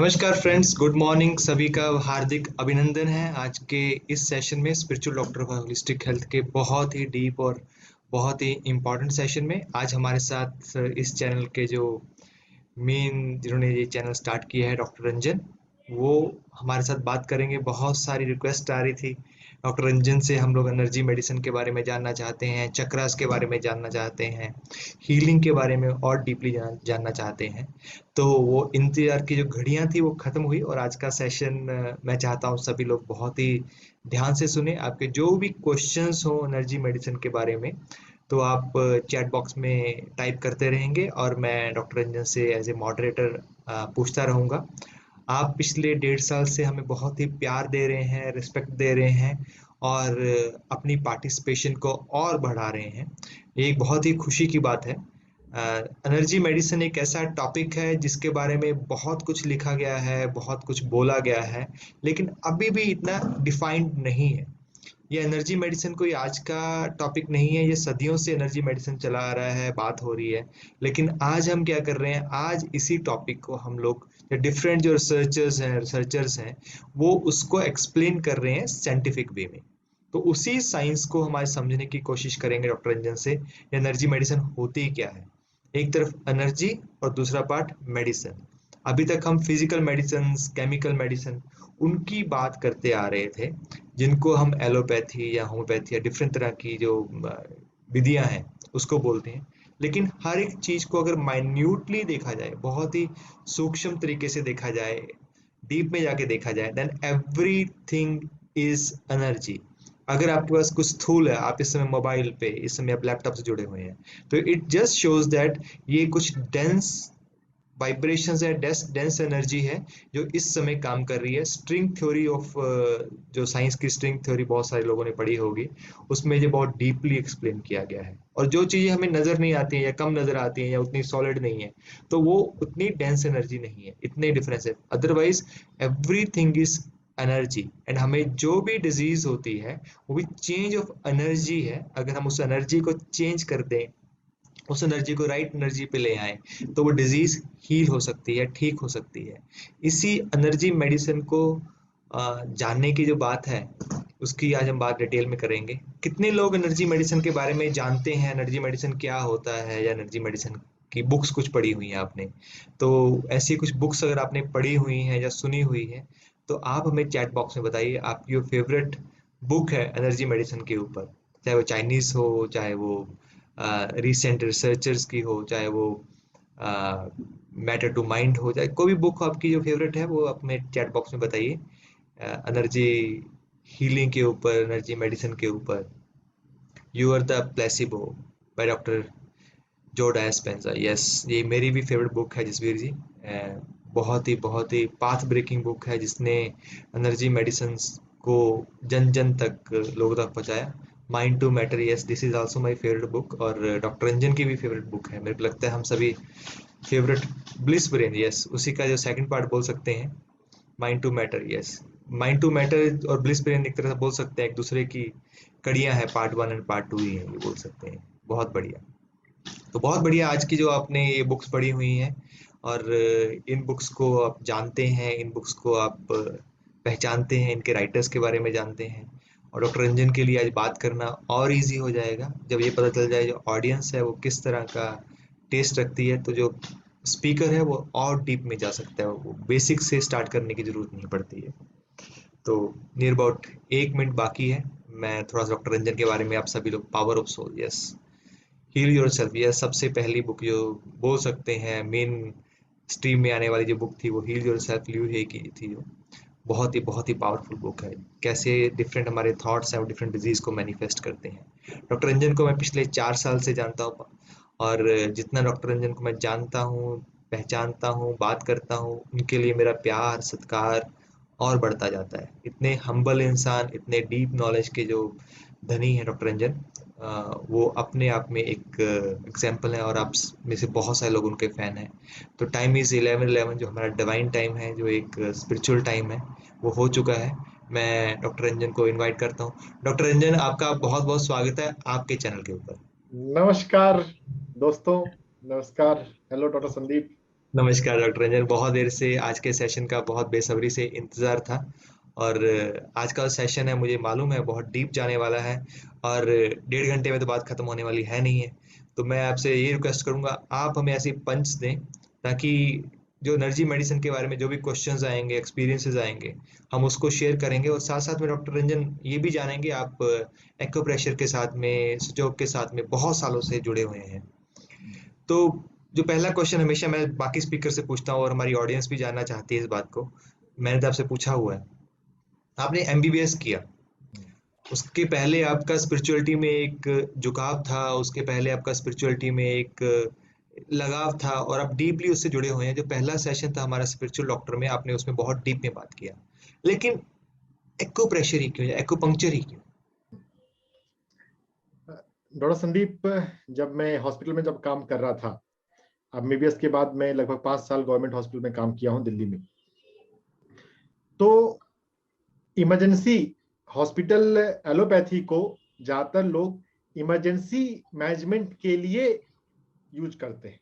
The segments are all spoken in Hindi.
नमस्कार फ्रेंड्स, गुड मॉर्निंग। सभी का हार्दिक अभिनंदन है आज के इस सेशन में spiritual doctor for holistic health के बहुत ही डीप और बहुत ही इम्पोर्टेंट सेशन में आज हमारे साथ इस चैनल के जो मेन जिन्होंने ये चैनल स्टार्ट किया है डॉक्टर रंजन, वो हमारे साथ बात करेंगे। बहुत सारी रिक्वेस्ट आ रही थी डॉक्टर रंजन से, हम लोग एनर्जी मेडिसिन के बारे में जानना चाहते हैं, चक्रास के बारे में जानना चाहते हैं, हीलिंग के बारे में और डीपली जानना चाहते हैं। तो वो इंतजार की जो घड़ियां थी वो खत्म हुई और आज का सेशन मैं चाहता हूँ सभी लोग बहुत ही ध्यान से सुने। आपके जो भी क्वेश्चंस हो एनर्जी मेडिसिन के बारे में तो आप चैट बॉक्स में टाइप करते रहेंगे और मैं डॉक्टर रंजन से एज ए मॉडरेटर पूछता रहूँगा। आप पिछले 1.5 साल से हमें बहुत ही प्यार दे रहे हैं, रिस्पेक्ट दे रहे हैं और अपनी पार्टिसिपेशन को और बढ़ा रहे हैं। ये एक बहुत ही खुशी की बात है। एनर्जी मेडिसिन एक ऐसा टॉपिक है जिसके बारे में बहुत कुछ लिखा गया है, बहुत कुछ बोला गया है, लेकिन अभी भी इतना डिफाइंड नहीं है। ये एनर्जी मेडिसिन कोई आज का टॉपिक नहीं है, ये सदियों से एनर्जी मेडिसिन चला आ रहा है, बात हो रही है। लेकिन आज हम क्या कर रहे हैं, आज इसी टॉपिक को हम लोग डिफरेंट जो रिसर्चर्स हैं वो उसको एक्सप्लेन कर रहे हैं साइंटिफिक वे में। तो उसी साइंस को हमारे समझने की कोशिश करेंगे डॉक्टर रंजन से। एनर्जी मेडिसिन होती क्या है, एक तरफ एनर्जी और दूसरा पार्ट मेडिसिन। अभी तक हम फिजिकल मेडिसिन, केमिकल मेडिसिन उनकी बात करते आ रहे थे जिनको हम एलोपैथी या होम्योपैथी या डिफरेंट तरह की जो विधियां हैं उसको बोलते हैं। लेकिन हर एक चीज को अगर माइन्यूटली देखा जाए, बहुत ही सूक्ष्म तरीके से देखा जाए, डीप में जाके देखा जाए, देन एवरीथिंग इज एनर्जी। अगर आपके पास कुछ स्थूल है, आप इस समय मोबाइल पे, इस समय आप लैपटॉप से जुड़े हुए हैं, तो इट जस्ट शोज दैट ये कुछ डेंस वाइब्रेशंस है, डेंस एनर्जी है जो इस समय काम कर रही है। स्ट्रिंग थ्योरी ऑफ जो साइंस की स्ट्रिंग थ्योरी बहुत सारे लोगों ने पढ़ी होगी, उसमें ये बहुत डीपली एक्सप्लेन किया गया है। और जो चीजें हमें नजर नहीं आती हैं या कम नजर आती हैं या उतनी सॉलिड नहीं है, तो वो उतनी डेंस एनर्जी नहीं है, इतने डिफरेंस है। Otherwise everything is energy. And हमें जो भी डिजीज होती है वो भी चेंज ऑफ एनर्जी है। अगर हम उस एनर्जी को चेंज कर दें, उस एनर्जी को राइट एनर्जी पे ले आए, तो वो डिजीज हील हो सकती है, ठीक हो सकती है। इसी एनर्जी मेडिसिन को जानने की जो बात है उसकी आज हम बात डिटेल में करेंगे। कितने लोग एनर्जी मेडिसिन के बारे में जानते हैं, एनर्जी मेडिसिन क्या होता है, या एनर्जी मेडिसिन की बुक्स कुछ पढ़ी हुई हैं आपने? तो ऐसी कुछ बुक्स अगर आपने पढ़ी हुई हैं या सुनी हुई है तो आप हमें चैट बॉक्स में बताइए आपकी जो फेवरेट बुक है एनर्जी मेडिसिन के ऊपर। चाहे वो चाइनीज हो, चाहे वो रिसेंट रिसर्चर्स की हो, चाहे वो मैटर टू माइंड हो, चाहे कोई भी बुक आपकी जो फेवरेट है वो अपने चैट बॉक्स में बताइए। एनर्जी हीलिंग के ऊपर, एनर्जी मेडिसिन के ऊपर। You are the placebo by doctor Joe Dispenza. Yes, ये मेरी भी फेवरेट बुक है जसवीर जी। बहुत ही पाथ ब्रेकिंग बुक है जिसने एनर्जी मेडिसिन को जन जन तक लोगों तक पहुंचाया। Mind to matter, yes, this is also my favourite book. और डॉक्टर रंजन की भी फेवरेट बुक है, मेरे को लगता है हम सभी फेवरेट। ब्लिस ब्रेन, यस, उसी का जो सेकंड पार्ट बोल सकते हैं, mind to matter. Yes, mind to matter और ब्लिस ब्रेन एक तरह से बोल सकते हैं एक दूसरे की कड़ियां हैं, पार्ट 1 एंड पार्ट 2 ही है, ये बोल सकते हैं। बहुत बढ़िया। तो बहुत बढ़िया आज की जो आपने ये बुक्स पढ़ी हुई हैं और इन बुक्स को आप जानते हैं, इन बुक्स को आप पहचानते हैं, इनके राइटर्स के बारे में जानते हैं। और डॉक्टर रंजन के लिए आज बात करना और इजी हो जाएगा जब ये पता चल जाए जो ऑडियंस है वो किस तरह का टेस्ट रखती है। तो जो स्पीकर है वो और डीप में जा सकता है, वो बेसिक से स्टार्ट करने की जरूरत नहीं पड़ती है। तो नियर अबाउट 1 मिनट बाकी है। मैं थोड़ा सा डॉक्टर रंजन के बारे में, आप सभी लोग, power of soul, yes, heal yourself, यह सबसे पहली बुक जो बोल सकते हैं मेन स्ट्रीम में आने वाली जो बुक थी वो हील योरसेल्फ ल्यू हे की थी, जो बहुत ही पावरफुल बुक है। कैसे डिफरेंट हमारे थॉट्स हैं वो डिफरेंट डिजीज को मैनिफेस्ट करते हैं। डॉक्टर रंजन को मैं पिछले 4 साल से जानता हूँ और जितना डॉक्टर रंजन को मैं जानता हूँ, पहचानता हूँ, बात करता हूँ, उनके लिए मेरा प्यार सत्कार और बढ़ता जाता है। इतने हम्बल इंसान, इतने डीप नॉलेज के जो धनी है डॉक्टर रंजन, वो अपने आप में एक एग्जाम्पल है और आप में से बहुत सारे लोग उनके फैन हैं। तो टाइम इज 11:11, जो हमारा डिवाइन टाइम है, जो एक स्पिरिचुअल टाइम है, वो हो चुका है। मैं डॉक्टर रंजन को इनवाइट करता हूँ। डॉक्टर रंजन, आपका बहुत बहुत स्वागत है आपके चैनल के ऊपर। नमस्कार दोस्तों, नमस्कार। हेलो डॉक्टर संदीप, नमस्कार डॉक्टर रंजन, बहुत देर से आज के सेशन का बहुत बेसब्री से इंतज़ार था। और आज का सेशन है, मुझे मालूम है बहुत डीप जाने वाला है। और 1.5 घंटे में तो बात खत्म होने वाली है नहीं है। तो मैं आपसे ये रिक्वेस्ट करूंगा, आप हमें ऐसी पंच दें ताकि जो एनर्जी मेडिसिन के बारे में जो भी क्वेश्चंस आएंगे, एक्सपीरियंसेस आएंगे, हम उसको शेयर करेंगे। और साथ साथ में डॉक्टर रंजन ये भी जानेंगे, आप एक्यूप्रेशर के साथ में, सुजोग के साथ में बहुत सालों से जुड़े हुए हैं। तो जो पहला क्वेश्चन हमेशा मैं बाकी स्पीकर से पूछता हूँ और हमारी ऑडियंस भी जानना चाहती है इस बात को, मैंने तो आपसे पूछा हुआ है, आपने एमबीबीएस किया, उसके पहले आपका स्पिरिचुअलिटी में एक झुकाव था, उसके पहले आपका स्पिरिचुअलिटी में एक लगाव था, और आप डीपली उससे जुड़े हुए हैं। जो पहला सेशन था हमारा स्पिरिचुअल डॉक्टर में, आपने उसमें बहुत डीप में बात किया, लेकिन एक्यूप्रेशर ही क्यों, या एक्यूपंक्चर ही क्यों? डॉक्टर संदीप, जब मैं हॉस्पिटल में जब काम कर रहा था, एमबीबीएस के बाद मैं लगभग 5 साल गवर्नमेंट हॉस्पिटल में काम किया हूं दिल्ली में। तो इमरजेंसी हॉस्पिटल एलोपैथी को ज्यादातर लोग इमरजेंसी मैनेजमेंट के लिए यूज करते हैं।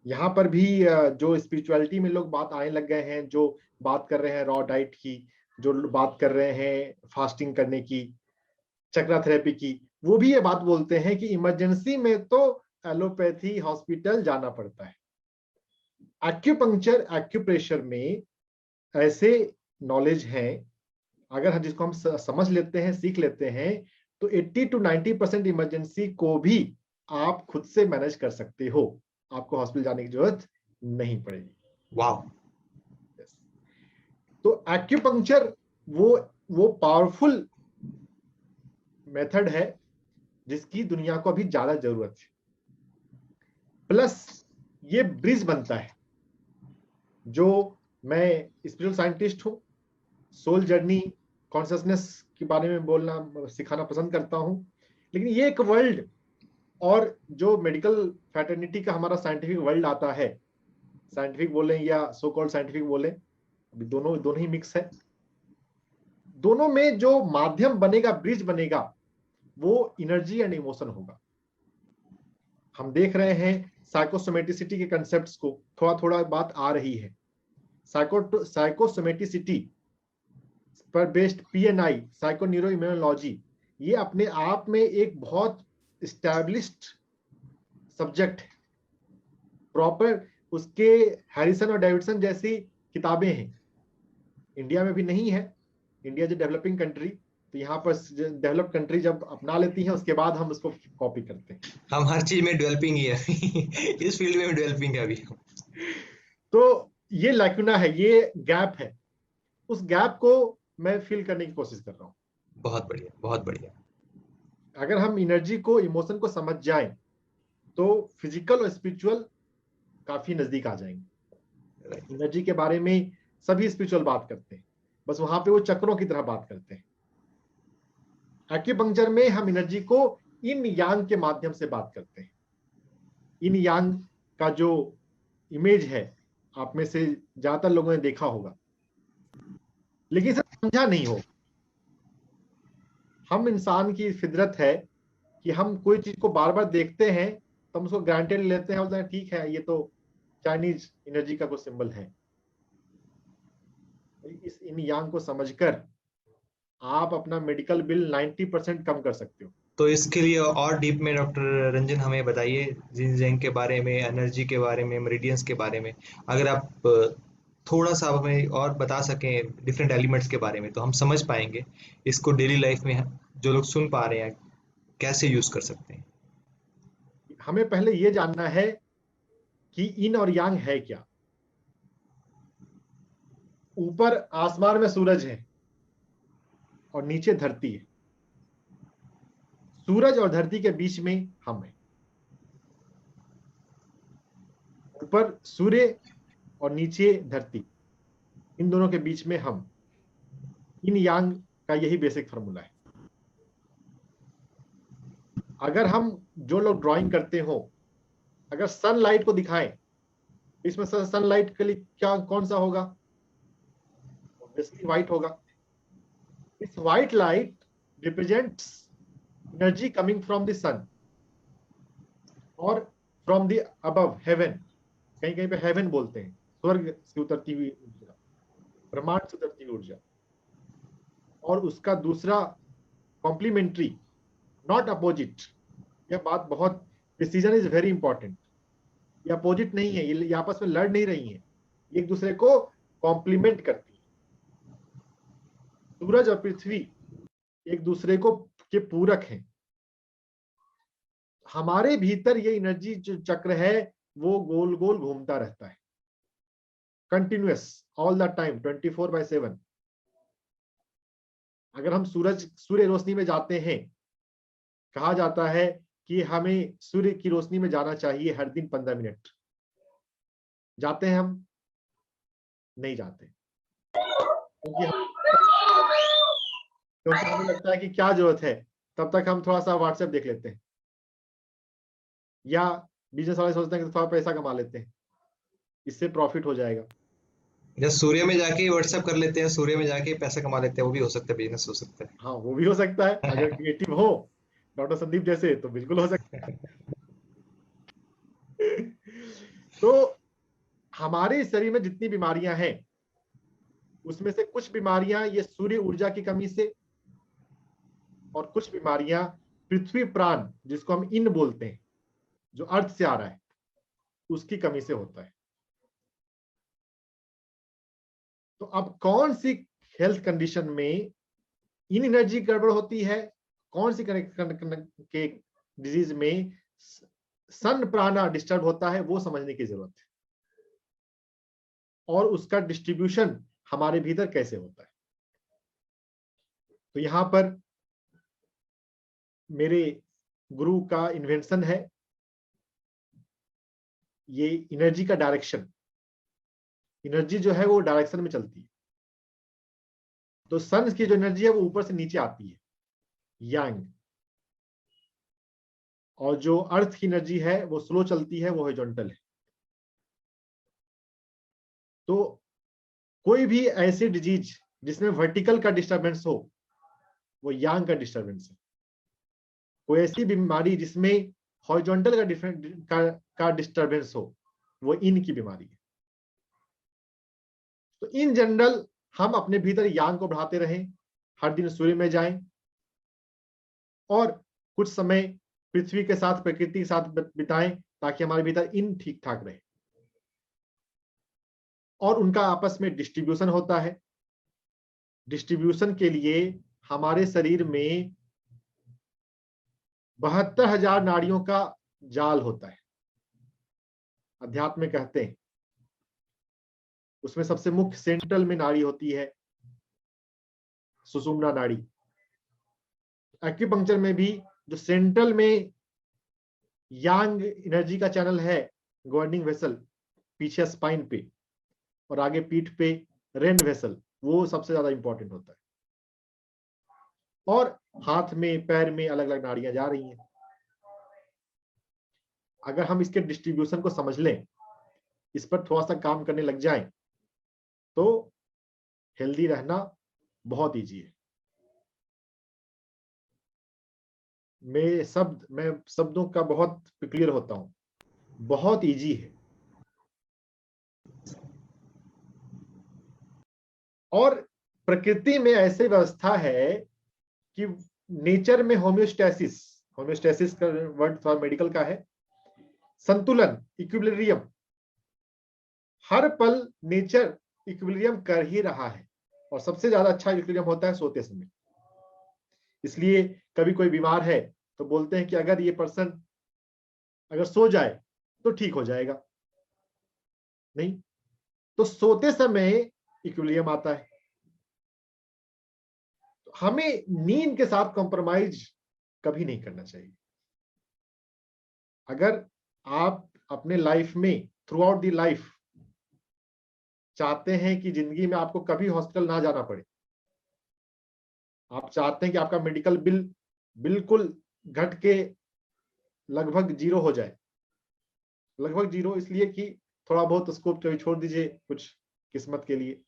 यहाँ पर भी जो स्पिरिचुअलिटी में लोग बात आने लग गए हैं, जो बात कर रहे हैं रॉ डाइट की, जो बात कर रहे हैं फास्टिंग करने की, चक्रा थेरेपी की, वो भी ये बात बोलते हैं कि इमरजेंसी में तो एलोपैथी हॉस्पिटल जाना पड़ता है। एक्यूपंक्चर एक्यूप्रेशर में ऐसे नॉलेज है, अगर हम जिसको हम समझ लेते हैं, सीख लेते हैं, तो 80 to 90% इमरजेंसी को भी आप खुद से मैनेज कर सकते हो। आपको हॉस्पिटल जाने की जरूरत नहीं पड़ेगी। वाह। तो एक्यूपंक्चर वो पावरफुल मेथड है जिसकी दुनिया को अभी ज्यादा जरूरत है। प्लस ये ब्रिज बनता है। जो मैं स्पिरिचुअल साइंटिस्ट हूं, सोल जर्नी, कॉन्शियसनेस के बारे में बोलना सिखाना पसंद करता हूं, लेकिन ये एक वर्ल्ड और जो मेडिकल फैटर्निटी का हमारा साइंटिफिक वर्ल्ड आता है, साइंटिफिक बोले या सो कॉल्ड साइंटिफिक बोले, अभी दोनों दोनों ही मिक्स है। दोनों में जो माध्यम बनेगा, ब्रिज बनेगा, वो एनर्जी एंड इमोशन होगा। हम देख रहे हैं साइकोसोमेटिसिटी के कंसेप्ट्स को थोड़ा थोड़ा बात आ रही है। साइकोसोमेटिसिटी पर based PNI, psycho neuro immunology, ये अपने आप में एक बहुत एस्टैब्लिश्ड सब्जेक्ट है। प्रॉपर उसके हैरिसन और डेविडसन जैसी किताबें हैं, इंडिया में भी नहीं है। इंडिया जो डेवलपिंग कंट्री, तो यहाँ पर डेवलप कंट्री जब अपना लेती है, उसके बाद हम उसको कॉपी करते हैं। हम हर चीज में डेवलपिंग ही है इस फील्ड में डेवलपिंग है अभी। तो ये लैकुना है, ये गैप है। उस गैप को मैं फिल करने की कोशिश कर रहा हूँ। बहुत बढ़िया, बहुत बढ़िया। अगर हम एनर्जी को, इमोशन को समझ जाएं, तो फिजिकल और स्पिरिचुअल काफी नजदीक आ जाएंगे। एनर्जी के बारे में सभी स्पिरिचुअल बात करते हैं, बस वहां पे वो चक्रों की तरह बात करते हैं। एक्यूपंक्चर में हम एनर्जी को इन यांग के माध्यम से बात करते हैं। इन यांग का जो इमेज है, आप में से ज्यादातर लोगों ने देखा होगा, लेकिन इसे समझा नहीं हो। हम इंसान की फितरत है कि हम कोई चीज को बार बार देखते हैं तो हम उसको ग्रांटेड लेते हैं, बोलते हैं ठीक है, ये तो चाइनीज एनर्जी का कोई सिंबल है। इस इन यांग को समझकर आप अपना मेडिकल बिल 90% कम कर सकते हो। तो इसके लिए और डीप में डॉक्टर रंजन हमें बताइए, जिन जैन के बारे में, एनर्जी के बारे में, मेरिडियंस के बारे में, अगर आप थोड़ा सा हमें और बता सकें डिफरेंट एलिमेंट्स के बारे में, तो हम समझ पाएंगे इसको डेली लाइफ में जो लोग सुन पा रहे हैं कैसे यूज कर सकते हैं। हमें पहले ये जानना है कि इन और यांग है क्या। ऊपर आसमान में सूरज है और नीचे धरती है। सूरज और धरती के बीच में हम हैं। ऊपर सूर्य और नीचे धरती, इन दोनों के बीच में हम। इन यांग का यही बेसिक फॉर्मूला है। अगर हम, जो लोग ड्राइंग करते हो, अगर सनलाइट को दिखाएं, इसमें सनलाइट के लिए क्या, कौन सा होगा? ऑब्वियसली व्हाइट होगा। इस white light represents energy coming from the sun और फ्रॉम द अबव हेवन। कहीं कहीं पे हेवन बोलते हैं, स्वर्ग से उतरती हुई ऊर्जा, ब्रह्मांड से उतरती हुई ऊर्जा। और उसका दूसरा कॉम्प्लीमेंट्री, नॉट अपोजिट। यह बात बहुत, प्रिसीजन इज वेरी इंपॉर्टेंट। ये अपोजिट नहीं है, ये आपस में लड़ नहीं रही है, एक दूसरे को कॉम्प्लीमेंट करती है। सूरज और पृथ्वी एक दूसरे को के पूरक हैं। हमारे भीतर ये एनर्जी जो चक्र है वो गोल गोल घूमता रहता है, कंटिन्यूअस, ऑल द टाइम, 24/7। अगर हम सूर्य रोशनी में जाते हैं, कहा जाता है कि हमें सूर्य की रोशनी में जाना चाहिए हर दिन 15 मिनट। जाते हैं हम? नहीं जाते, क्योंकि हमें लगता है कि क्या जरूरत है, तब तक हम थोड़ा सा व्हाट्सएप देख लेते हैं, या बिजनेस वाले सोचते हैं कि थोड़ा पैसा कमा लेते हैं, इससे प्रॉफिट हो जाएगा। या सूर्य में जाके व्हाट्सएप कर लेते हैं, सूर्य में जाके पैसा कमा लेते हैं, वो भी हो सकता है, बिजनेस हो सकता हाँ, वो भी हो सकता है, अगर क्रिएटिव हो डॉक्टर संदीप जैसे तो बिल्कुल हो सकता है। तो हमारे शरीर में जितनी बीमारियां हैं, उसमें से कुछ बीमारियां ये सूर्य ऊर्जा की कमी से, और कुछ बीमारियां पृथ्वी प्राण, जिसको हम इन बोलते हैं, जो अर्थ से आ रहा है, उसकी कमी से होता है। तो अब कौन सी हेल्थ कंडीशन में इन एनर्जी गड़बड़ होती है, कौन सी के डिजीज में सन प्राणा डिस्टर्ब होता है, वो समझने की जरूरत है, और उसका डिस्ट्रीब्यूशन हमारे भीतर कैसे होता है। तो यहां पर मेरे गुरु का इन्वेंशन है, ये एनर्जी का डायरेक्शन। एनर्जी जो है वो डायरेक्शन में चलती है। तो सन की जो एनर्जी है वो ऊपर से नीचे आती है, यांग, और जो अर्थ की एनर्जी है वो स्लो चलती है, वो हॉरिजॉन्टल है। तो कोई भी ऐसी डिजीज जिसमें वर्टिकल का डिस्टरबेंस हो, वो यांग का डिस्टरबेंस है। कोई ऐसी बीमारी जिसमें हॉरिजॉन्टल का डिस्टरबेंस हो, वो इन की बीमारी है। तो इन जनरल हम अपने भीतर यांग को बढ़ाते रहें, हर दिन सूर्य में जाएं, और कुछ समय पृथ्वी के साथ, प्रकृति के साथ बिताएं, ताकि हमारे भीतर इन ठीक ठाक रहे। और उनका आपस में डिस्ट्रीब्यूशन होता है। डिस्ट्रीब्यूशन के लिए हमारे शरीर में 72,000 नाड़ियों का जाल होता है, अध्यात्म में कहते हैं। उसमें सबसे मुख्य सेंट्रल में नाड़ी होती है, सुषुम्ना नाड़ी। एक्यूपंक्चर में भी जो सेंट्रल में यांग एनर्जी का चैनल है, गवर्निंग वेसल, पीछे स्पाइन पे और आगे पीठ पे रेन वेसल, वो सबसे ज्यादा इंपॉर्टेंट होता है। और हाथ में, पैर में अलग अलग नाड़ियां जा रही हैं। अगर हम इसके डिस्ट्रीब्यूशन को समझ लें, इस पर थोड़ा सा काम करने लग जाएं, तो हेल्दी रहना बहुत इजी है। मैं शब्दों का बहुत क्लियर होता हूं, बहुत इजी है। और प्रकृति में ऐसी व्यवस्था है कि नेचर में होम्योस्टेसिस, होम्योस्टेसिस का वर्ड थोड़ा मेडिकल का है, संतुलन, इक्विलिब्रियम, हर पल नेचर इक्विलिब्रियम कर ही रहा है। और सबसे ज्यादा अच्छा इक्विलिब्रियम होता है सोते समय। इसलिए कभी कोई बीमार है तो बोलते हैं कि अगर ये पर्सन अगर सो जाए तो ठीक हो जाएगा। नहीं, तो सोते समय इक्विलिब्रियम आता है। तो हमें नींद के साथ कॉम्प्रोमाइज कभी नहीं करना चाहिए। अगर आप अपने लाइफ में थ्रू आउट दी लाइफ चाहते हैं कि जिंदगी में आपको कभी हॉस्पिटल ना जाना पड़े, आप चाहते हैं कि आपका मेडिकल बिल बिल्कुल घट के लगभग जीरो हो जाए, लगभग जीरो इसलिए कि थोड़ा बहुत स्कोप कभी छोड़ दीजिए कुछ किस्मत के लिए,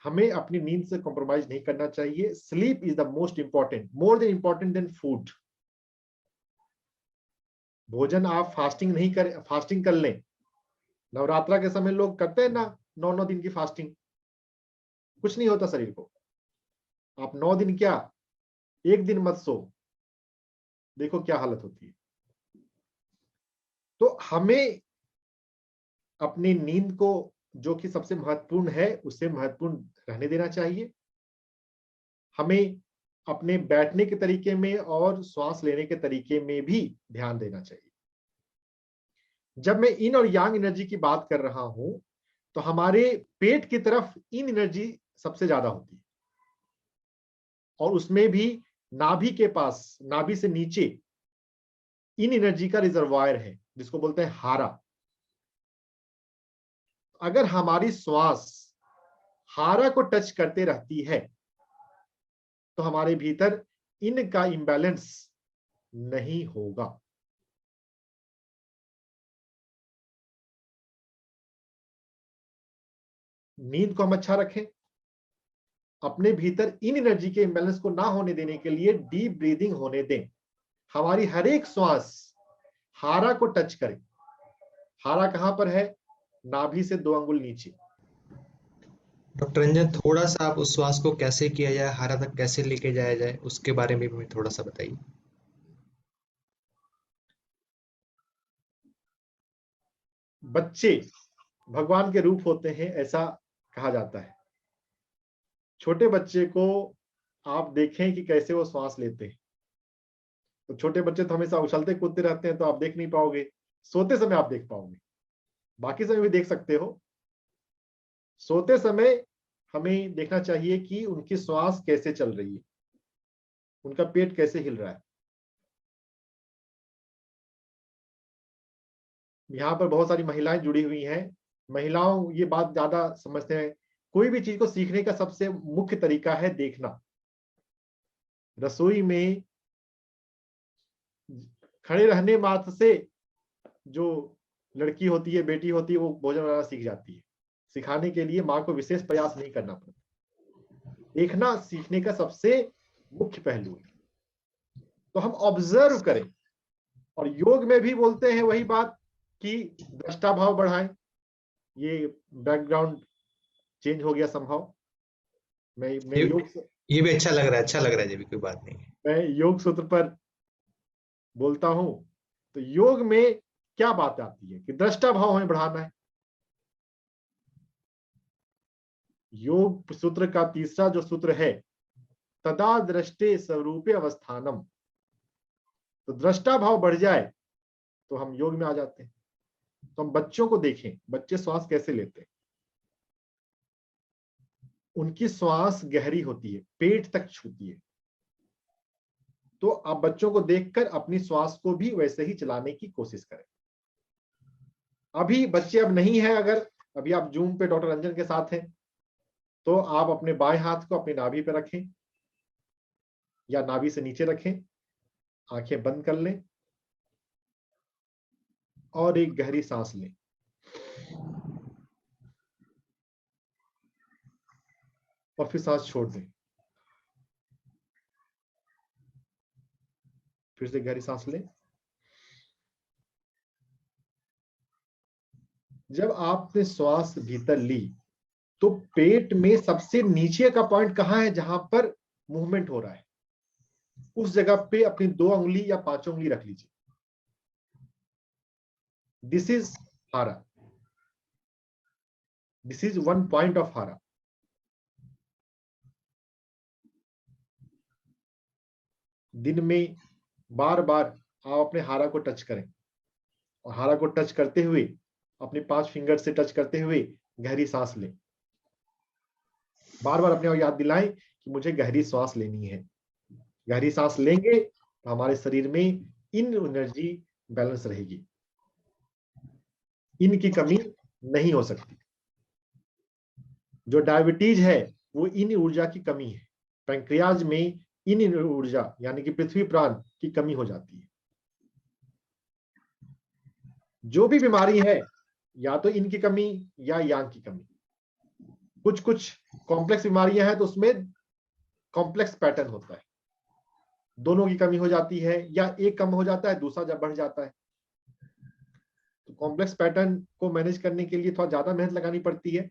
हमें अपनी नींद से कॉम्प्रोमाइज नहीं करना चाहिए। Sleep is the most important, more than important than food. भोजन आप फास्टिंग कर लें। नवरात्रा के समय लोग करते हैं ना 9 दिन की फास्टिंग, कुछ नहीं होता शरीर को। आप 9 दिन क्या, एक दिन मत सो, देखो क्या हालत होती है। तो हमें अपनी नींद को, जो कि सबसे महत्वपूर्ण है, उसे महत्वपूर्ण रहने देना चाहिए। हमें अपने बैठने के तरीके में और श्वास लेने के तरीके में भी ध्यान देना चाहिए। जब मैं इन और यांग एनर्जी की बात कर रहा हूं, तो हमारे पेट की तरफ इन एनर्जी सबसे ज्यादा होती है, और उसमें भी नाभि के पास, नाभि से नीचे इन एनर्जी का रिजर्वायर है, जिसको बोलते हैं हारा। अगर हमारी श्वास हारा को टच करते रहती है, तो हमारे भीतर इनका इंबैलेंस नहीं होगा। नींद को हम अच्छा रखें, अपने भीतर इन एनर्जी के इंबैलेंस को ना होने देने के लिए डीप ब्रीदिंग होने दें। हमारी हर एक श्वास हारा को टच करे। हारा कहां पर है? नाभि से 2 अंगुल नीचे। डॉक्टर रंजन, थोड़ा सा आप उस श्वास को कैसे किया जाए, हारा तक कैसे लेके जाया जाए, उसके बारे में भी हमें थोड़ा सा बताइए। बच्चे भगवान के रूप होते हैं, ऐसा कहा जाता है। छोटे बच्चे को आप देखें कि कैसे वो श्वास लेते हैं। तो छोटे बच्चे तो हमेशा उछलते कूदते रहते हैं, तो आप देख नहीं पाओगे। सोते समय आप देख पाओगे, बाकी समय भी देख सकते हो। सोते समय हमें देखना चाहिए कि उनकी श्वास कैसे चल रही है, उनका पेट कैसे हिल रहा है। यहाँ पर बहुत सारी महिलाएं जुड़ी हुई हैं। महिलाओं ये बात ज्यादा समझते हैं। कोई भी चीज को सीखने का सबसे मुख्य तरीका है देखना। रसोई में खड़े रहने मात्र से जो लड़की होती है, बेटी होती है, वो भोजन बनाना सीख जाती है। सिखाने के लिए माँ को विशेष प्रयास नहीं करना पड़ता। देखना सीखने का सबसे मुख्य पहलू है। तो हम ऑब्जर्व करें, और योग में भी बोलते हैं वही बात कि दृष्टा भाव बढ़ाएं। ये बैकग्राउंड चेंज हो गया संभव। मैं ये योग ये भी अच्छा लग रहा है, अच्छा लग रहा है, ये भी कोई बात नहीं है। मैं योग सूत्र पर बोलता हूं। तो योग में क्या बात आती है कि दृष्टा भाव हमें बढ़ाना है। योग सूत्र का तीसरा जो सूत्र है, तदा दृष्टे स्वरूपे अवस्थानम। तो दृष्टा भाव बढ़ जाए तो हम योग में आ जाते हैं। तो हम बच्चों को देखें, बच्चे श्वास कैसे लेते हैं। उनकी श्वास गहरी होती है, पेट तक छूती है। तो आप बच्चों को देखकर अपनी श्वास को भी वैसे ही चलाने की कोशिश करें। अभी बच्चे अब नहीं है, अगर अभी आप जूम पे डॉक्टर रंजन के साथ हैं, तो आप अपने बाएं हाथ को अपनी नाभि पे रखें, या नाभि से नीचे रखें, आंखें बंद कर लें और एक गहरी सांस लें। और फिर सांस छोड़ दें। फिर से गहरी सांस लें। जब आपने श्वास भीतर ली, तो पेट में सबसे नीचे का पॉइंट कहां है जहां पर मूवमेंट हो रहा है? उस जगह पे अपनी 2 उंगली या 5 उंगली रख लीजिए। दिस इज हारा, दिस इज 1 पॉइंट ऑफ हारा। दिन में बार बार आप अपने हारा को टच करें, और हारा को टच करते हुए अपने 5 फिंगर से टच करते हुए गहरी सांस लें। बार बार अपने को याद दिलाएं कि मुझे गहरी सांस लेनी है। गहरी सांस लेंगे तो हमारे शरीर में इन एनर्जी बैलेंस रहेगी, इनकी कमी नहीं हो सकती। जो डायबिटीज है वो इन ऊर्जा की कमी है। पैंक्रियाज में इन ऊर्जा यानी कि पृथ्वी प्राण की कमी हो जाती है। जो भी बीमारी है, या तो इनकी कमी या यांग की कमी। कुछ कुछ कॉम्प्लेक्स बीमारियां हैं तो उसमें कॉम्प्लेक्स पैटर्न होता है, दोनों की कमी हो जाती है, या एक कम हो जाता है, दूसरा जब बढ़ जाता है। कॉम्प्लेक्स पैटर्न को मैनेज करने के लिए थोड़ा ज्यादा मेहनत लगानी पड़ती है,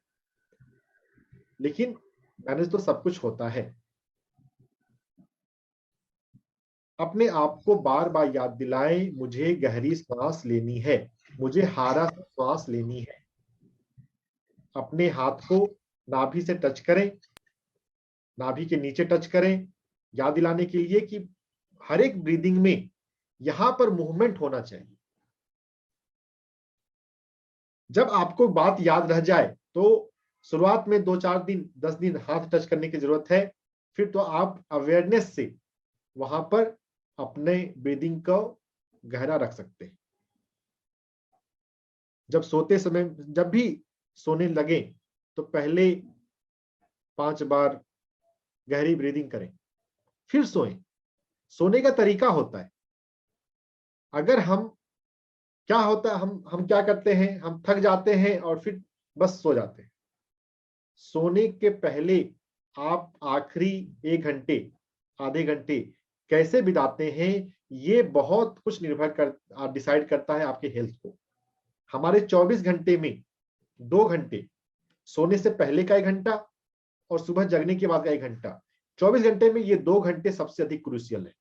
लेकिन मैनेज तो सब कुछ होता है। अपने आप को बार बार याद दिलाएं, मुझे गहरी सांस लेनी है, मुझे हारा सा सांस लेनी है। अपने हाथ को नाभि से टच करें, नाभि के नीचे टच करें, याद दिलाने के लिए कि हर एक ब्रीदिंग में यहां पर मूवमेंट होना चाहिए। जब आपको बात याद रह जाए तो शुरुआत में 2-4 दिन 10 दिन हाथ टच करने की जरूरत है, फिर तो आप अवेयरनेस से वहां पर अपने ब्रीदिंग को गहरा रख सकते हैं। जब सोते समय, जब भी सोने लगे तो पहले 5 बार गहरी ब्रीदिंग करें, फिर सोएं। सोने का तरीका होता है, अगर हम क्या होता है, हम क्या करते हैं, हम थक जाते हैं और फिर बस सो जाते हैं। सोने के पहले आप आखिरी 1 घंटे आधे घंटे कैसे बिताते हैं, ये बहुत कुछ डिसाइड करता है आपके हेल्थ को। हमारे 24 घंटे में 2 घंटे सोने से पहले का 1 घंटा और सुबह जगने के बाद का 1 घंटा, 24 घंटे में ये 2 घंटे सबसे अधिक क्रूशियल है।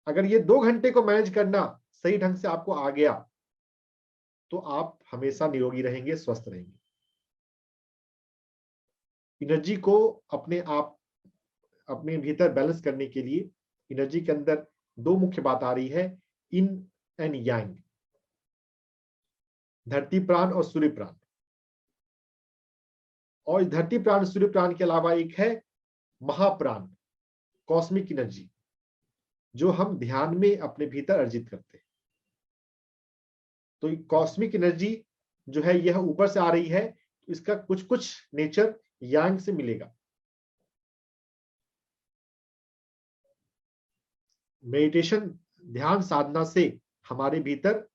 अगर ये 2 घंटे को मैनेज करना सही ढंग से आपको आ गया तो आप हमेशा निरोगी रहेंगे, स्वस्थ रहेंगे। एनर्जी को अपने भीतर बैलेंस करने के लिए एनर्जी के अंदर 2 मुख्य बात आ रही है, इन एंड यांग, धरती प्राण और सूर्य प्राण। और धरती प्राण सूर्य प्राण के अलावा एक है महाप्राण, कॉस्मिक एनर्जी, जो हम ध्यान में अपने भीतर अर्जित करते हैं। तो कॉस्मिक एनर्जी जो है यह ऊपर से आ रही है, तो इसका कुछ कुछ नेचर यांग से मिलेगा। मेडिटेशन, ध्यान साधना से हमारे भीतर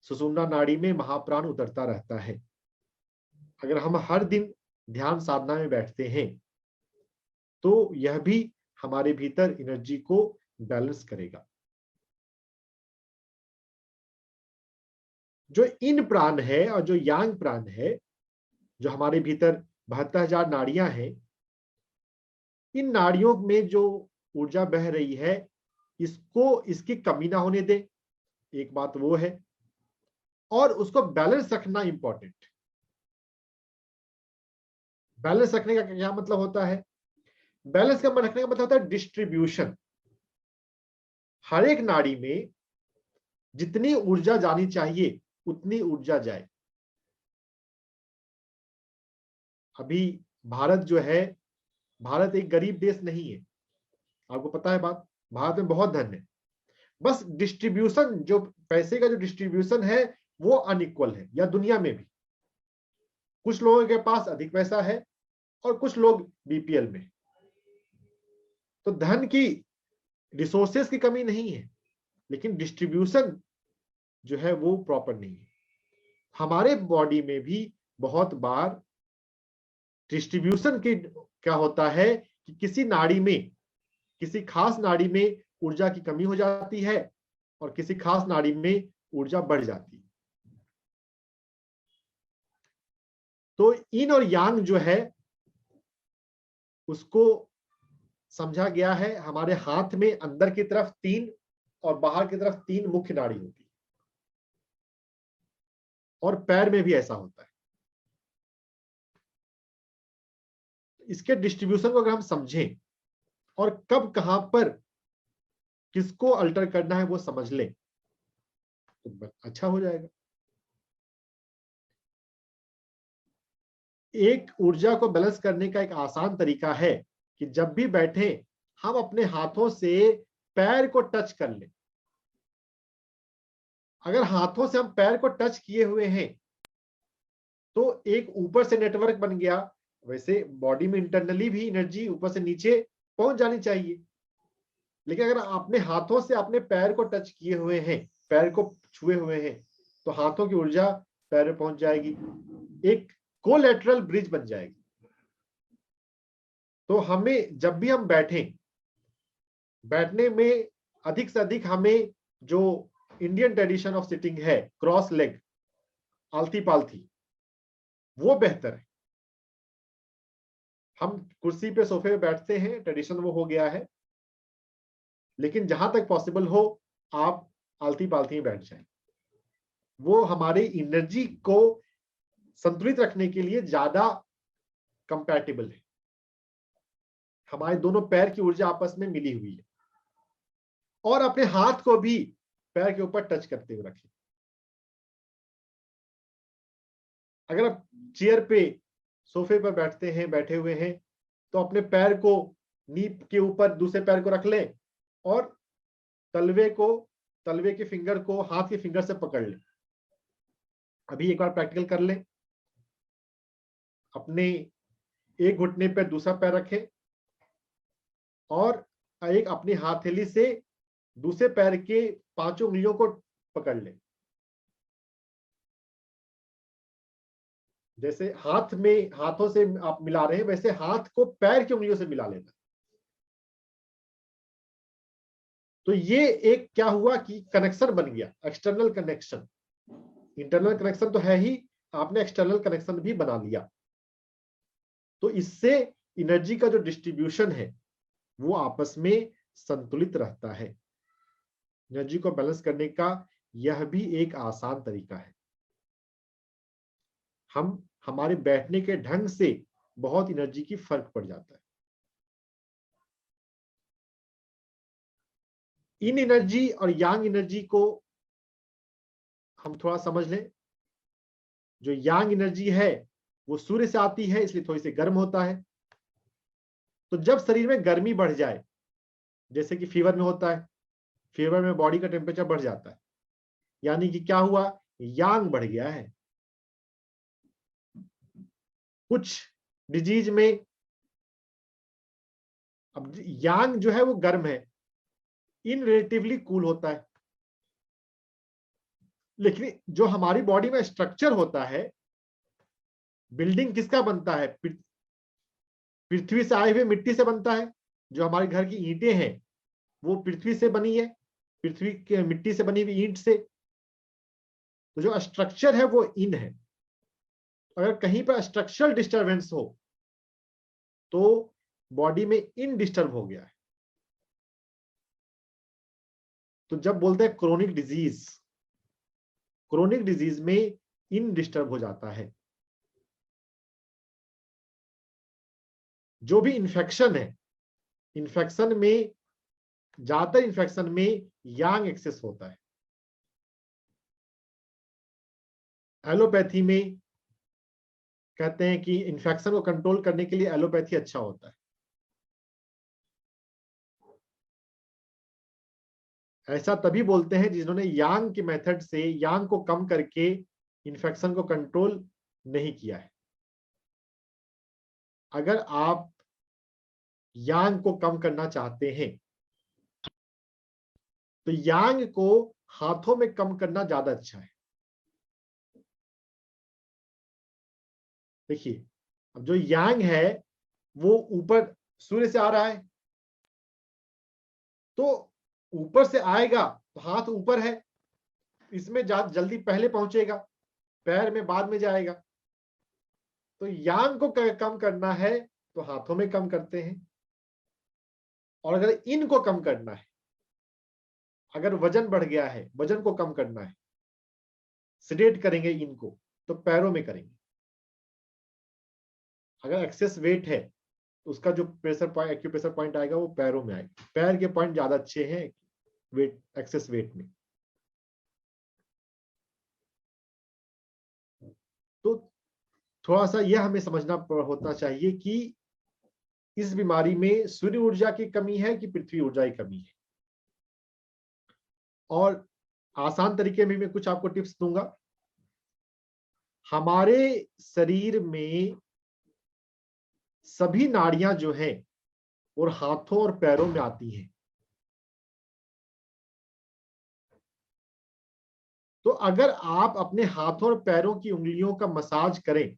सुषुम्ना नाड़ी में महाप्राण उतरता रहता है। अगर हम हर दिन ध्यान साधना में बैठते हैं तो यह भी हमारे भीतर एनर्जी को बैलेंस करेगा। जो इन प्राण है और जो यांग प्राण है, जो हमारे भीतर 72,000 नाड़ियां हैं, इन नाड़ियों में जो ऊर्जा बह रही है, इसकी कमी ना होने दे, एक बात वो है। और उसको बैलेंस रखना इंपॉर्टेंट। बैलेंस रखने का क्या मतलब होता है? बैलेंस का रखने का मतलब होता है डिस्ट्रीब्यूशन। हर एक नाड़ी में जितनी ऊर्जा जानी चाहिए उतनी ऊर्जा जाए। अभी भारत जो है, भारत एक गरीब देश नहीं है, आपको पता है बात। भारत में बहुत धन है, बस डिस्ट्रीब्यूशन, जो पैसे का जो डिस्ट्रीब्यूशन है वो अनइक्वल है। या दुनिया में भी कुछ लोगों के पास अधिक पैसा है और कुछ लोग बीपीएल में। तो धन की, रिसोर्सेस की कमी नहीं है, लेकिन डिस्ट्रीब्यूशन जो है वो प्रॉपर नहीं है। हमारे बॉडी में भी बहुत बार डिस्ट्रीब्यूशन की क्या होता है कि किसी नाड़ी में, किसी खास नाड़ी में ऊर्जा की कमी हो जाती है और किसी खास नाड़ी में ऊर्जा बढ़ जाती है। तो इन और यांग जो है उसको समझा गया है। हमारे हाथ में अंदर की तरफ 3 और बाहर की तरफ 3 मुख्य नाड़ी होती है, और पैर में भी ऐसा होता है। इसके डिस्ट्रीब्यूशन को अगर हम समझें और कब कहां पर किसको अल्टर करना है वो समझ लें तो अच्छा हो जाएगा। एक ऊर्जा को बैलेंस करने का एक आसान तरीका है कि जब भी बैठे हम अपने हाथों से पैर को टच कर लें। अगर हाथों से हम पैर को टच किए हुए हैं तो एक ऊपर से नेटवर्क बन गया। वैसे बॉडी में इंटरनली भी एनर्जी ऊपर से नीचे पहुंच जानी चाहिए, लेकिन अगर आपने हाथों से अपने पैर को टच किए हुए हैं, पैर को छुए हुए हैं, तो हाथों की ऊर्जा पैर में पहुंच जाएगी, एक कोलैटरल ब्रिज बन जाएगी। तो हमें जब भी हम बैठें, बैठने में अधिक से अधिक हमें जो इंडियन ट्रेडिशन ऑफ सिटिंग है क्रॉस लेग, आलती पालथी, वो बेहतर है। हम कुर्सी पे सोफे पे बैठते हैं, ट्रेडिशन वो हो गया है, लेकिन जहां तक पॉसिबल हो आप आलती पालती में बैठ जाएं। वो हमारी एनर्जी को संतुलित रखने के लिए ज्यादा कंपैटिबल है। हमारे दोनों पैर की ऊर्जा आपस में मिली हुई है। और अपने हाथ को भी पैर के ऊपर टच करते हुए रखें। अगर आप चेयर पे सोफे पर बैठे हुए हैं तो अपने पैर को नी के ऊपर दूसरे पैर को रख लें और तलवे के फिंगर को हाथ के फिंगर से पकड़ लें। अभी एक बार प्रैक्टिकल कर लें। अपने एक घुटने पर दूसरा पैर रखें और एक अपनी हथेली से दूसरे पैर के 5 उंगलियों को पकड़ लें। जैसे हाथों से आप मिला रहे हैं, वैसे हाथ को पैर की उंगलियों से मिला लेना। तो ये एक क्या हुआ कि कनेक्शन बन गया, एक्सटर्नल कनेक्शन। इंटरनल कनेक्शन तो है ही, आपने एक्सटर्नल कनेक्शन भी बना लिया। तो इससे एनर्जी का जो डिस्ट्रीब्यूशन है वो आपस में संतुलित रहता है। एनर्जी को बैलेंस करने का यह भी एक आसान तरीका है। हमारे बैठने के ढंग से बहुत एनर्जी की फर्क पड़ जाता है। इन एनर्जी और यांग एनर्जी को हम थोड़ा समझ लें। जो यांग एनर्जी है वो सूर्य से आती है, इसलिए थोड़ी सी गर्म होता है। तो जब शरीर में गर्मी बढ़ जाए, जैसे कि फीवर में होता है, फीवर में बॉडी का टेम्परेचर बढ़ जाता है, यानी कि क्या हुआ, यांग बढ़ गया है। कुछ डिजीज में अब यांग जो है वो गर्म है, इन रिलेटिवली कूल होता है। लेकिन जो हमारी बॉडी में स्ट्रक्चर होता है, बिल्डिंग किसका बनता है, पृथ्वी से आए हुए मिट्टी से बनता है। जो हमारे घर की ईंटें हैं वो पृथ्वी से बनी है, पृथ्वी के मिट्टी से बनी हुई ईंट से। तो जो स्ट्रक्चर है वो इन है। अगर कहीं पर स्ट्रक्चरल डिस्टरबेंस हो तो बॉडी में इन डिस्टर्ब हो गया है। तो जब बोलते हैं क्रोनिक डिजीज में इन डिस्टर्ब हो जाता है। जो भी इन्फेक्शन है, इन्फेक्शन में ज्यादातर इन्फेक्शन में यांग एक्सेस होता है। एलोपैथी में कहते हैं कि इन्फेक्शन को कंट्रोल करने के लिए एलोपैथी अच्छा होता है। ऐसा तभी बोलते हैं जिन्होंने यांग के मेथड से यांग को कम करके इन्फेक्शन को कंट्रोल नहीं किया है। अगर आप यांग को कम करना चाहते हैं तो यांग को हाथों में कम करना ज्यादा अच्छा है। देखिए, अब जो यांग है वो ऊपर सूर्य से आ रहा है, तो ऊपर से आएगा तो हाथ ऊपर है, इसमें जल्दी पहले पहुंचेगा, पैर में बाद में जाएगा। तो यांग को कम करना है तो हाथों में कम करते हैं। और अगर इनको कम करना है, अगर वजन बढ़ गया है, वजन को कम करना है, सेडेट करेंगे इनको, तो पैरों में करेंगे। अगर एक्सेस वेट है तो उसका जो एक्यूप्रेशर पॉइंट आएगा वो पैरों में आएगा। पैर के पॉइंट ज्यादा अच्छे हैं वेट, एक्सेस वेट में। तो थोड़ा सा यह हमें समझना होना चाहिए कि इस बीमारी में सूर्य ऊर्जा की कमी है कि पृथ्वी ऊर्जा की कमी है। और आसान तरीके में मैं कुछ आपको टिप्स दूंगा। हमारे शरीर में सभी नाड़ियां जो हैं और हाथों और पैरों में आती हैं। तो अगर आप अपने हाथों और पैरों की उंगलियों का मसाज करें,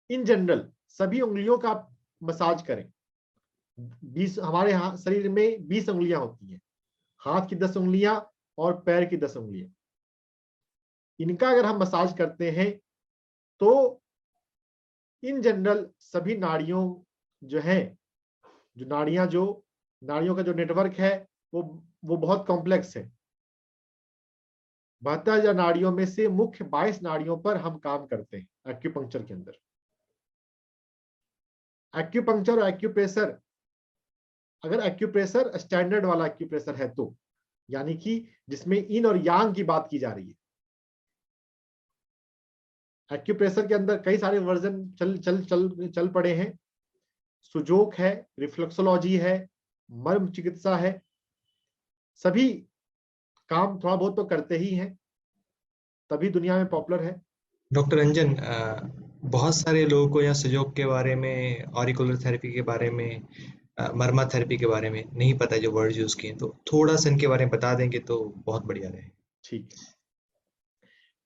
इन जनरल सभी उंगलियों का मसाज करें। 20 हमारे शरीर में 20 उंगलियां होती हैं। हाथ की 10 उंगलियां और पैर की 10 उंगलियां। इनका अगर हम मसाज करते हैं तो इन जनरल सभी नाड़ियों जो है, जो नाड़ियों का जो नेटवर्क है वो बहुत कॉम्प्लेक्स है। 72,000 नाड़ियों में से मुख्य 22 नाड़ियों पर हम काम करते हैं एक्यूपंक्चर के अंदर। एक्यूपंक्चर और एक्यूप्रेशर, अगर एक्यूप्रेशर स्टैंडर्ड वाला एक्यूप्रेशर है तो, यानी कि जिसमें इन और यांग की बात की जा रही है। एक्यूप्रेशर के अंदर कई सारे वर्जन चल पड़े हैं। सुजोक है, रिफ्लेक्सोलॉजी है, मर्म चिकित्सा है, सभी काम थोड़ा बहुत तो करते ही हैं, तभी दुनिया में पॉपुलर है। डॉक्टर रंजन, बहुत सारे लोगों को यहाँ सुजोग के बारे में, ऑरिकुलर थेरेपी के बारे में, मर्मा थेरेपी के बारे में नहीं पता, जो वर्ड यूज किए, तो थोड़ा सा इनके बारे में बता देंगे तो बहुत बढ़िया रहे। ठीक है,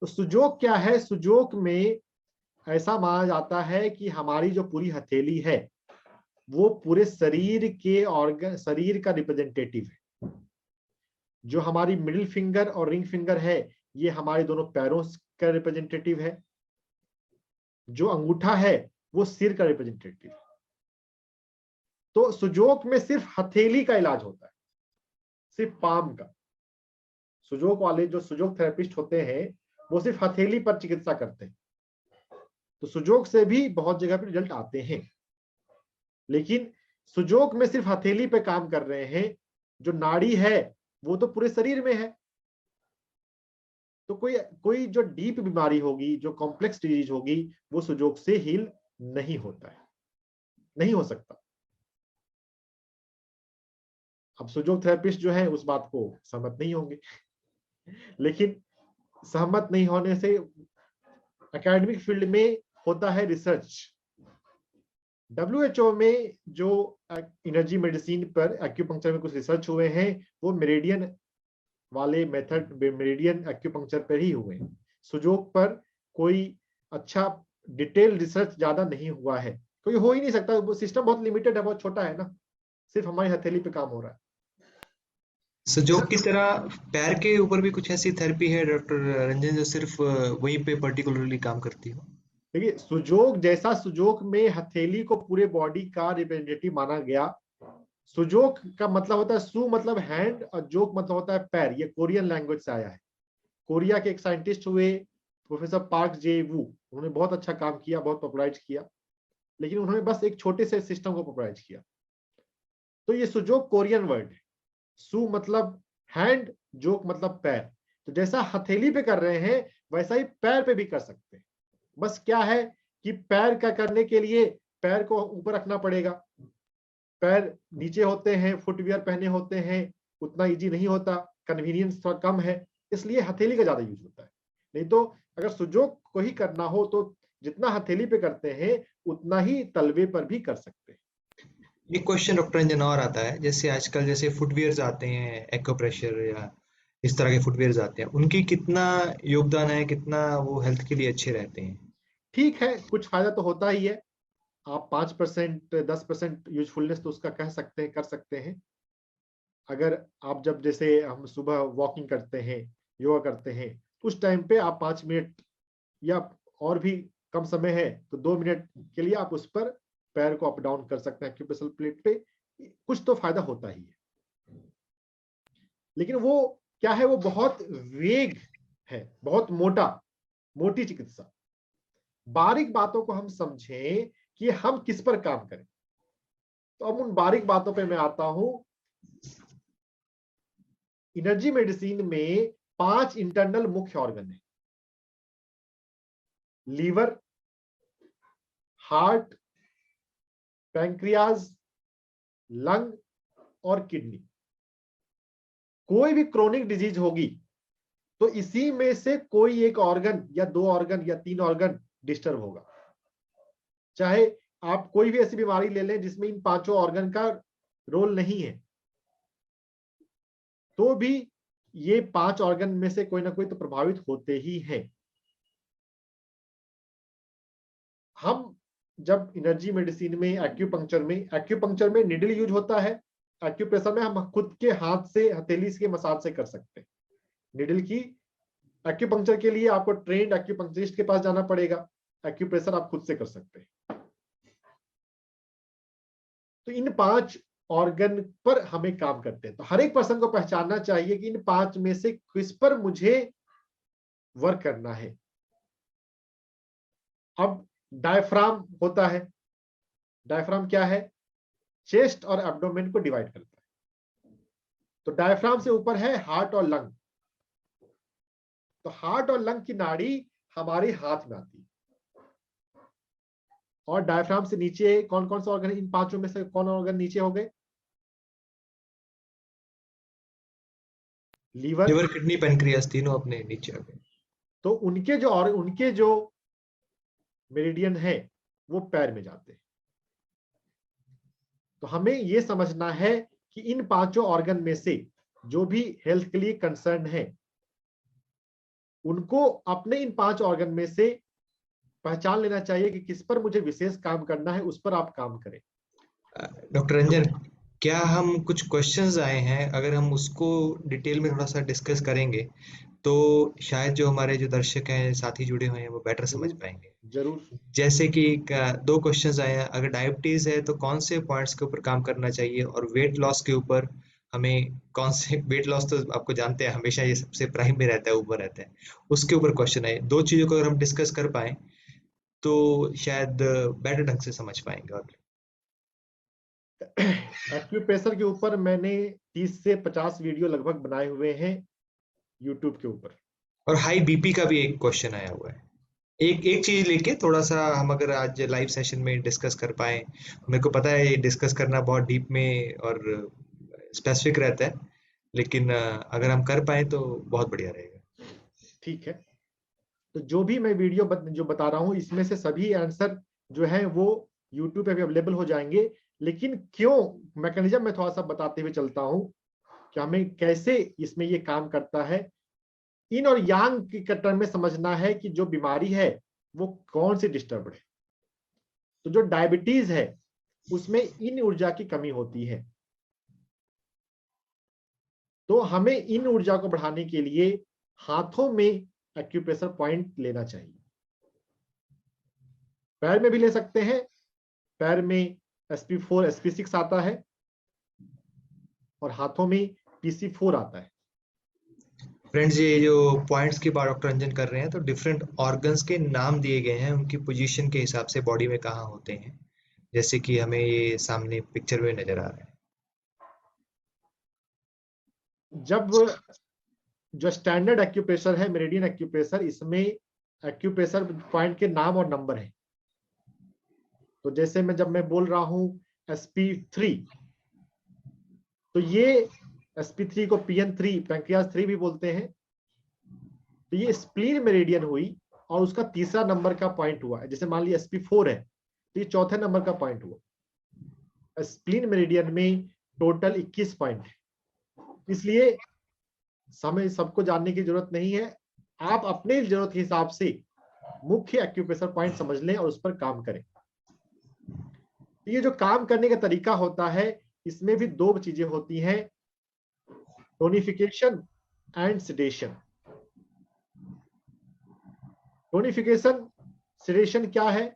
तो सुजोग क्या है? सुजोग में ऐसा माना जाता है कि हमारी जो पूरी हथेली है वो पूरे शरीर के ऑर्गन, शरीर का रिप्रेजेंटेटिव है। जो हमारी मिडिल फिंगर और रिंग फिंगर है ये हमारे दोनों पैरों का रिप्रेजेंटेटिव है। जो अंगूठा है वो सिर का रिप्रेजेंटेटिव है। तो सुजोग में सिर्फ हथेली का इलाज होता है, सिर्फ पाम का। सुजोग वाले जो सुजोग थेरेपिस्ट होते हैं वो सिर्फ हथेली पर चिकित्सा करते हैं। तो सुजोग से भी बहुत जगह पे रिजल्ट आते हैं, लेकिन सुजोग में सिर्फ हथेली पे काम कर रहे हैं। जो नाड़ी है वो तो पूरे शरीर में है। तो कोई जो डीप बीमारी होगी, जो कॉम्प्लेक्स डिजीज होगी, वो सुजोग से हील नहीं होता है, नहीं हो सकता। अब सुजोग थेरेपिस्ट जो है उस बात को सहमत नहीं होंगे, लेकिन सहमत नहीं होने से एकेडमिक फील्ड में होता है रिसर्च। WHO में जो एनर्जी मेडिसिन पर एक्यूपंक्चर में कुछ रिसर्च हुए हैं वो मेरिडियन वाले मेथड, मेरिडियन एक्यूपंक्चर पर ही हुए हैं। सुजोग पर कोई अच्छा डिटेल रिसर्च ज्यादा नहीं हुआ है, कोई हो ही नहीं सकता। वो सिस्टम बहुत लिमिटेड है, बहुत छोटा है ना, सिर्फ हमारी हथेली पे काम हो रहा है। सुजोग की तरह पैर के ऊपर भी कुछ ऐसी थेरेपी है डॉक्टर रंजन, जो सिर्फ वहीं पे पर्टिकुलरली काम करती हो? देखिए, सुजोग जैसा सुजोग में हथेली को पूरे बॉडी का रिप्रेजेंटेटिव माना गया। सुजोग का मतलब होता है, सु मतलब हैंड और जोक मतलब होता है पैर। ये कोरियन लैंग्वेज से आया है। कोरिया के एक साइंटिस्ट हुए प्रोफेसर पार्क जे वू, उन्होंने बहुत अच्छा काम किया, बहुत पॉपुलराइज किया, लेकिन उन्होंने बस एक छोटे से सिस्टम को पॉपुलराइज किया। तो ये सुजोग कोरियन वर्ड है। सु मतलब हैंड, जोक मतलब पैर। तो जैसा हथेली पे कर रहे हैं वैसा ही पैर पे भी कर सकते हैं। बस क्या है कि पैर का करने के लिए पैर को ऊपर रखना पड़ेगा। पैर नीचे होते हैं, फुटवियर पहने होते हैं, उतना इजी नहीं होता, कन्वीनियंस थोड़ा कम है, इसलिए हथेली का ज्यादा यूज होता है। नहीं तो अगर सुजोग को ही करना हो तो जितना हथेली पे करते हैं उतना ही तलवे पर भी कर सकते हैं। एक क्वेश्चन डॉक्टर रंजन और आता है, जैसे आजकल जैसे फुटवियर्स आते हैं, एक्यूप्रेशर या इस तरह के फुटवियर्स आते हैं, उनकी कितना योगदान है, कितना वो हेल्थ के लिए अच्छे रहते हैं? ठीक है, कुछ फायदा तो होता ही है। आप 5% 10% यूजफुलनेस तो उसका कह सकते हैं, कर सकते हैं। अगर आप जब जैसे हम सुबह वॉकिंग करते हैं, योगा करते हैं, तो उस टाइम पे आप 5 मिनट या और भी कम समय है तो 2 मिनट के लिए आप उस पर पैर को अप डाउन कर सकते हैं एक्यूप्रेशर प्लेट पे। कुछ तो फायदा होता ही है, लेकिन वो क्या है, वो बहुत वेग है, बहुत मोटी चिकित्सा। बारीक बातों को हम समझें कि हम किस पर काम करें, तो अब उन बारीक बातों पे मैं आता हूं। एनर्जी मेडिसिन में 5 इंटरनल मुख्य ऑर्गन है: लीवर, हार्ट, पैंक्रियाज, लंग और किडनी। कोई भी क्रोनिक डिजीज होगी तो इसी में से कोई एक ऑर्गन या 2 ऑर्गन या 3 ऑर्गन डिस्टर्ब होगा। चाहे आप कोई भी ऐसी बीमारी ले लें जिसमें इन 5 ऑर्गन का रोल नहीं है, तो भी ये 5 ऑर्गन में से कोई ना कोई तो प्रभावित होते ही हैं। हम जब एनर्जी मेडिसिन में, एक्यूपंक्चर में निडल यूज होता है। एक्यूप्रेशर में हम खुद के हाथ से, हथेली के मसाज से कर सकते हैं। नीडल की एक्यूपंक्चर के लिए आपको ट्रेंड एक्यूपंक्चरिस्ट के पास जाना पड़ेगा, एक्यूप्रेशर आप खुद से कर सकते हैं। तो इन 5 ऑर्गन पर हमें काम करते हैं। तो हर एक पर्सन को पहचानना चाहिए कि इन 5 में से किस पर मुझे वर्क करना है। अब डायफ्राम होता है, डायफ्राम क्या है? चेस्ट और एब्डोमेन को डिवाइड करता है। तो डायफ्राम से ऊपर है हार्ट और लंग। तो हार्ट और लंग की नाड़ी हमारे हाथ में आती है। और डायफ्राम से नीचे कौन कौन सा ऑर्गन? इन 5 में से कौन ऑर्गन नीचे हो गए? लीवर, लिवर, किडनी, पेनक्रियास तीनों अपने नीचे आ गए। तो उनके जो मेरिडियन है वो पैर में जाते हैं। तो हमें यह समझना है कि इन 5 ऑर्गन में से जो भी हेल्थ के लिए कंसर्न है, उनको अपने इन 5 ऑर्गन में से पहचान लेना चाहिए कि किस पर मुझे विशेष काम करना है, उस पर आप काम करें। डॉक्टर रंजन, क्या हम कुछ क्वेश्चंस आए हैं, अगर हम उसको डिटेल में थोड़ा सा डिस्कस करेंगे तो शायद जो हमारे जो दर्शक हैं, साथी जुड़े हुए हैं, वो बेटर समझ पाएंगे। जरूर। जैसे कि 2 क्वेश्चंस आए हैं, अगर डायबिटीज है तो कौन से पॉइंट्स के ऊपर काम करना चाहिए, और वेट लॉस के ऊपर हमें कौन से वेट लॉस, तो आपको जानते हैं हमेशा ये सबसे प्राइम में रहता है, ऊपर रहता है, उसके ऊपर क्वेश्चन है। 2 चीजों को अगर हम डिस्कस कर पाए तो शायद बेटर ढंग से समझ पाएंगे। और एक्यूप्रेशर के ऊपर मैंने 30 से 50 वीडियो लगभग बनाए हुए हैं यूट्यूब के ऊपर। और हाई बीपी का भी एक क्वेश्चन आया हुआ है। एक एक चीज लेके थोड़ा सा हम अगर आज लाइव सेशन में डिस्कस कर पाए, मेरे को पता है ये डिस्कस करना बहुत डीप में और स्पेसिफिक रहता है, लेकिन अगर हम कर पाए तो बहुत बढ़िया रहेगा। ठीक है, तो जो भी मैं वीडियो जो बता रहा हूं, इसमें से सभी आंसर जो है वो यूट्यूब पे भी अवेलेबल हो जाएंगे। लेकिन क्यों, मैकेनिज्म में थोड़ा सा बताते हुए चलता हूं कि हमें कैसे इसमें ये काम करता है। इन और यांग की टर्म में समझना है कि जो बीमारी है वो कौन सी डिस्टर्ब है। तो जो डायबिटीज है उसमें इन ऊर्जा की कमी होती है। तो हमें इन ऊर्जा को बढ़ाने के लिए हाथों में एक्यूप्रेशर पॉइंट लेना चाहिए। पैर में भी ले सकते हैं, पैर में SP4 SP6 आता है और हाथों में PC4 आता है। फ्रेंड्स, ये जो पॉइंट्स की बात डॉक्टर रंजन कर रहे हैं, तो डिफरेंट ऑर्गन्स के नाम दिए गए हैं, उनकी पोजीशन के हिसाब से बॉडी में कहाँ होते हैं, जैसे कि हमें ये सामने पिक्चर में नजर आ रहा है। जब जो स्टैंडर्ड एक्यूप्रेशर है, मेरिडियन एक्यूप्रेशर, इसमें एक्यूप्रेशर पॉइंट के नाम और नंबर है। तो जैसे जब मैं बोल रहा हूं SP3, तो ये SP3 को PN3 पैंक्रियास 3 भी बोलते हैं। तो ये स्प्लीन मेरिडियन हुई और उसका तीसरा नंबर का पॉइंट हुआ है। जैसे मान लीजिए SP4 है तो ये चौथे नंबर का पॉइंट हुआ। स्प्लीन मेरिडियन में टोटल 21 पॉइंट है, इसलिए हमें सबको जानने की जरूरत नहीं है। आप अपने जरूरत के हिसाब से मुख्य एक्यूप्रेशर पॉइंट समझ लें और उस पर काम करें। ये जो काम करने का तरीका होता है, इसमें भी 2 चीजें होती हैं, tonification and sedation. Tonification, sedation क्या है?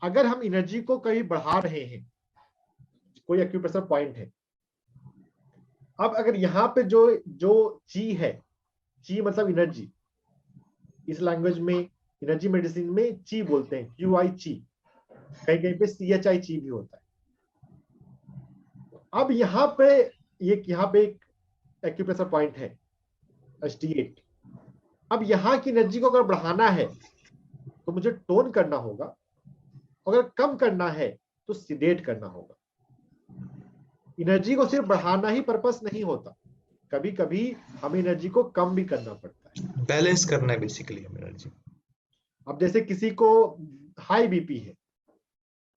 अगर हम एनर्जी को कहीं बढ़ा रहे हैं, कोई एक्यूप्रेशर पॉइंट है, अब अगर यहाँ पे जो जो ची है, ची मतलब एनर्जी, इस लैंग्वेज में एनर्जी मेडिसिन में ची बोलते हैं, QI ची, कहीं कहीं पे CHI ची भी होता है। अब यहाँ पे एक एक्यूप्रेशर पॉइंट है ST8। अब यहाँ की एनर्जी को अगर बढ़ाना है तो मुझे टोन करना होगा, अगर कम करना है तो सिडेट करना होगा। एनर्जी को सिर्फ बढ़ाना ही पर्पस नहीं होता, कभी कभी हमें एनर्जी को कम भी करना पड़ता है, बैलेंस करना है बेसिकली हम एनर्जी। अब जैसे किसी को हाई बीपी है,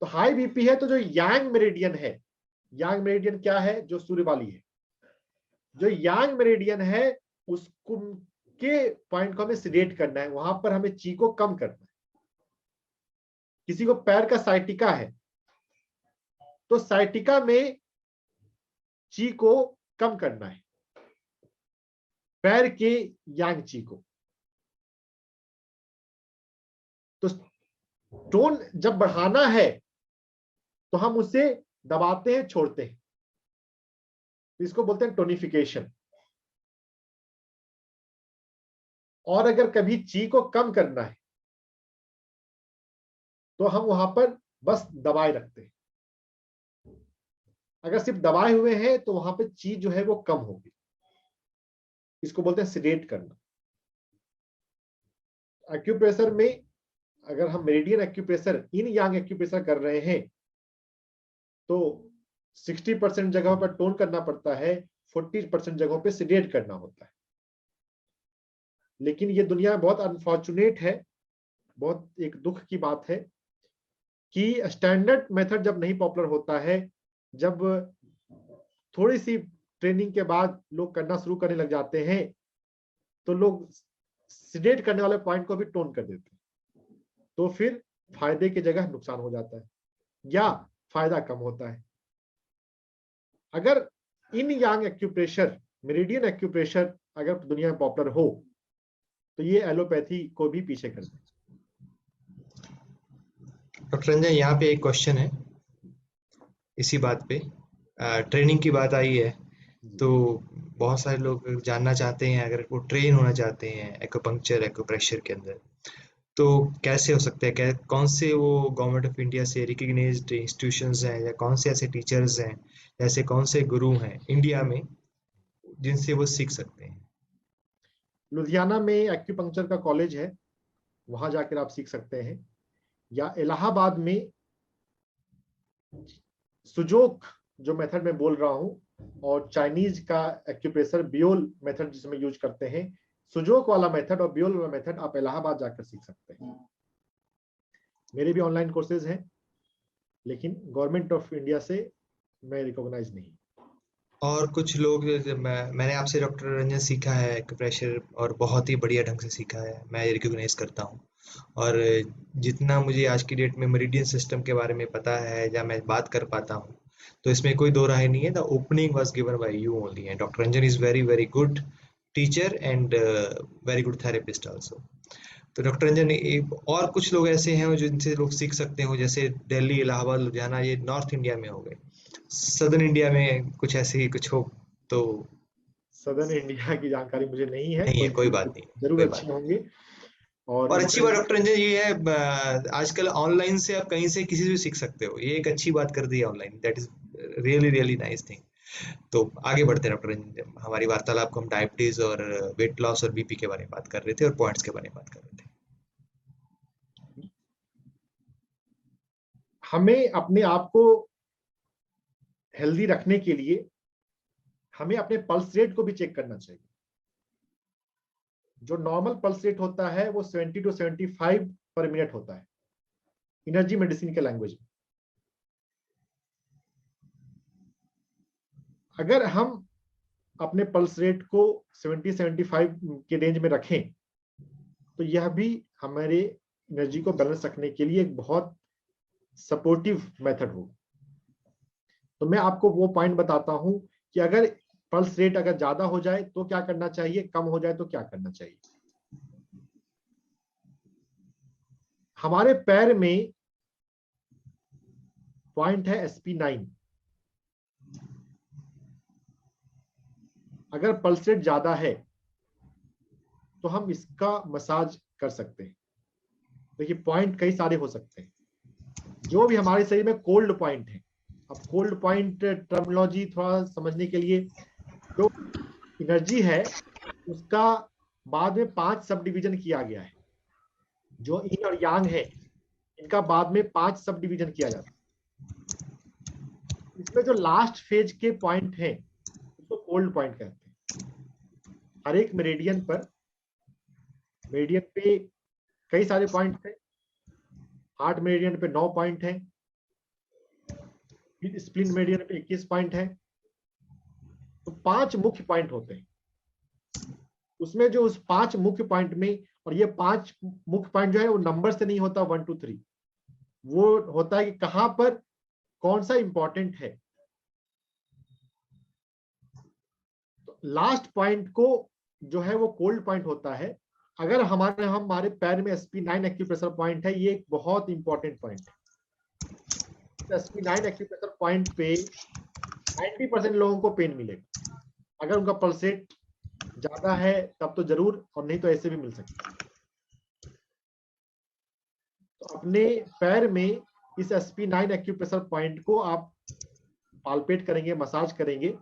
तो हाई बीपी है तो जो यांग मेरिडियन है, यांग मेरिडियन क्या है? जो सूर्य वाली है, जो यांग मेरिडियन है उसको के पॉइंट को हमें सिडेट करना है, वहां पर हमें ची को कम करना है। किसी को पैर का साइटिका है तो साइटिका में ची को कम करना है। पैर के यांग ची को। तो टोन जब बढ़ाना है तो हम उसे दबाते हैं, छोड़ते हैं, तो इसको बोलते हैं टोनिफिकेशन। और अगर कभी ची को कम करना है तो हम वहां पर बस दबाए रखते हैं। अगर सिर्फ दबाए हुए हैं तो वहां पे ची जो है वो कम होगी, इसको बोलते हैं सिडेट करना। एक्यूप्रेशर में अगर हम मेरिडियन एक्यूप्रेशर, इन यांग एक्यूप्रेशर कर रहे हैं तो 60% जगहों पर टोन करना पड़ता है, 40% जगहों पे सिडेट करना होता है। लेकिन ये दुनिया में बहुत अनफॉर्चुनेट है, बहुत एक दुख की बात है कि स्टैंडर्ड मेथड जब नहीं पॉपुलर होता है, जब थोड़ी सी ट्रेनिंग के बाद लोग करना शुरू करने लग जाते हैं तो लोग सिडेट करने वाले पॉइंट को भी टोन कर देते हैं, तो फिर फायदे की जगह नुकसान हो जाता है या फायदा कम होता है। अगर इन यांग एक्यूप्रेशर, मेरिडियन एक्यूप्रेशर अगर दुनिया में पॉपुलर हो तो ये एलोपैथी को भी पीछे कर दे। डॉक्टर रंजन, यहाँ पे एक क्वेश्चन है इसी बात पे। ट्रेनिंग की बात आई है तो बहुत सारे लोग जानना चाहते हैं, अगर वो ट्रेन होना चाहते हैं एक्यूपंक्चर एक्यूप्रेशर के अंदर, तो कैसे हो सकते हैं? कौन से वो गवर्नमेंट ऑफ इंडिया से रिकग्नाइज्ड इंस्टीट्यूशंस हैं या कौन से ऐसे टीचर्स हैं, ऐसे कौन से गुरु हैं इंडिया में जिनसे वो सीख सकते हैं? लुधियाना में एक्यूपंक्चर का कॉलेज है, वहां जाकर आप सीख सकते हैं, या इलाहाबाद में सुजोक जो मेथड में बोल रहा हूं और चाइनीज का एक्यूप्रेशर बियोल मेथड जिसमें यूज करते हैं, सुजोक वाला मेथड और बियोल वाला मेथड आप इलाहाबाद जाकर सीख सकते हैं। मेरे भी ऑनलाइन कोर्सेज हैं, लेकिन गवर्नमेंट ऑफ इंडिया से मैं रिकॉग्नाइज नहीं। और कुछ लोग मैंने आपसे डॉक्टर रंजन सीखा है एक्यूप्रेशर, और बहुत ही बढ़िया ढंग से सीखा है, मैं रिकॉग्नाइज करता हूँ। और जितना मुझे आज की डेट में मेरिडियन सिस्टम के बारे में पता है या मैं बात कर पाता हूँ, तो इसमें कोई दो राय नहीं है। The opening was given by you only, and doctor Ranjan is very very good teacher and very good therapist also. तो डॉक्टर रंजन, और कुछ लोग ऐसे हैं जिनसे लोग सीख सकते हो, जैसे दिल्ली, इलाहाबाद, लुधियाना, ये नॉर्थ इंडिया में हो गए। सदर्न इंडिया में कुछ ऐसे ही कुछ हो तो? सदर्न इंडिया की जानकारी मुझे नहीं है, नहीं है, कोई बात नहीं, जरूर कोई अच्छे बात। होंगे। और अच्छी बात डॉक्टर रंजन ये है, आजकल ऑनलाइन से आप कहीं से किसी से भी सीख सकते हो, ये एक अच्छी बात कर दी है online, that is really really nice thing. तो आगे बढ़ते हैं डॉक्टर रंजन, हमारी वार्तालाप को हम डायबिटीज और वेट लॉस और बीपी के बारे में बात कर रहे थे और पॉइंट्स के बारे में बात कर रहे थे। हमें अपने आप को हेल्दी रखने के लिए हमें अपने पल्स रेट को भी चेक करना चाहिए। जो नॉर्मल पल्स रेट होता है वो 70 to 75 पर मिनट होता है एनर्जी मेडिसिन के लैंग्वेज में। अगर हम अपने पल्स रेट को 70-75 के रेंज में रखें तो यह भी हमारे एनर्जी को बैलेंस रखने के लिए एक बहुत सपोर्टिव मेथड होगा। तो मैं आपको वो पॉइंट बताता हूं कि अगर पल्स रेट अगर ज्यादा हो जाए तो क्या करना चाहिए, कम हो जाए तो क्या करना चाहिए। हमारे पैर में पॉइंट है SP9। अगर पल्स रेट ज्यादा है तो हम इसका मसाज कर सकते हैं। देखिए पॉइंट कई सारे हो सकते हैं, जो भी हमारे शरीर में कोल्ड पॉइंट है। अब कोल्ड पॉइंट टर्मिनोलॉजी थोड़ा समझने के लिए, जो एनर्जी है उसका बाद में 5 सब डिवीजन किया गया है। जो इन और यांग है इनका बाद में 5 सब डिवीजन किया जाता है। इसमें जो लास्ट फेज के पॉइंट हैं उसको कोल्ड पॉइंट कहते हैं। हर एक मेरिडियन पे कई सारे पॉइंट थे। हार्ट मेरिडियन पे 9 पॉइंट है, स्प्लिन मेरिडियन पे 21 पॉइंट है। तो 5 मुख्य पॉइंट होते हैं। उसमें जो उस 5 मुख्य पॉइंट में, और ये 5 मुख्य पॉइंट जो है वो नंबर से नहीं होता 1 2 3, वो होता है कि कहां पर कौन सा इंपॉर्टेंट है। तो लास्ट पॉइंट को जो है वो कोल्ड पॉइंट होता है। अगर हमारे पैर में SP9 एक्यूप्रेशर पॉइंट है, ये एक बहुत इंपॉर्टेंट पॉइंट है। SP9 एक्यूप्रेशर पॉइंट पे 90% लोगों को पेन मिलेगा। अगर उनका पल्स रेट ज्यादा है तब तो जरूर, और नहीं तो ऐसे भी मिल सकता है। तो अपने पैर में इस SP9 एक्यूप्रेशर पॉइंट को आप पाल्पेट करेंगे, मसाज करेंगे।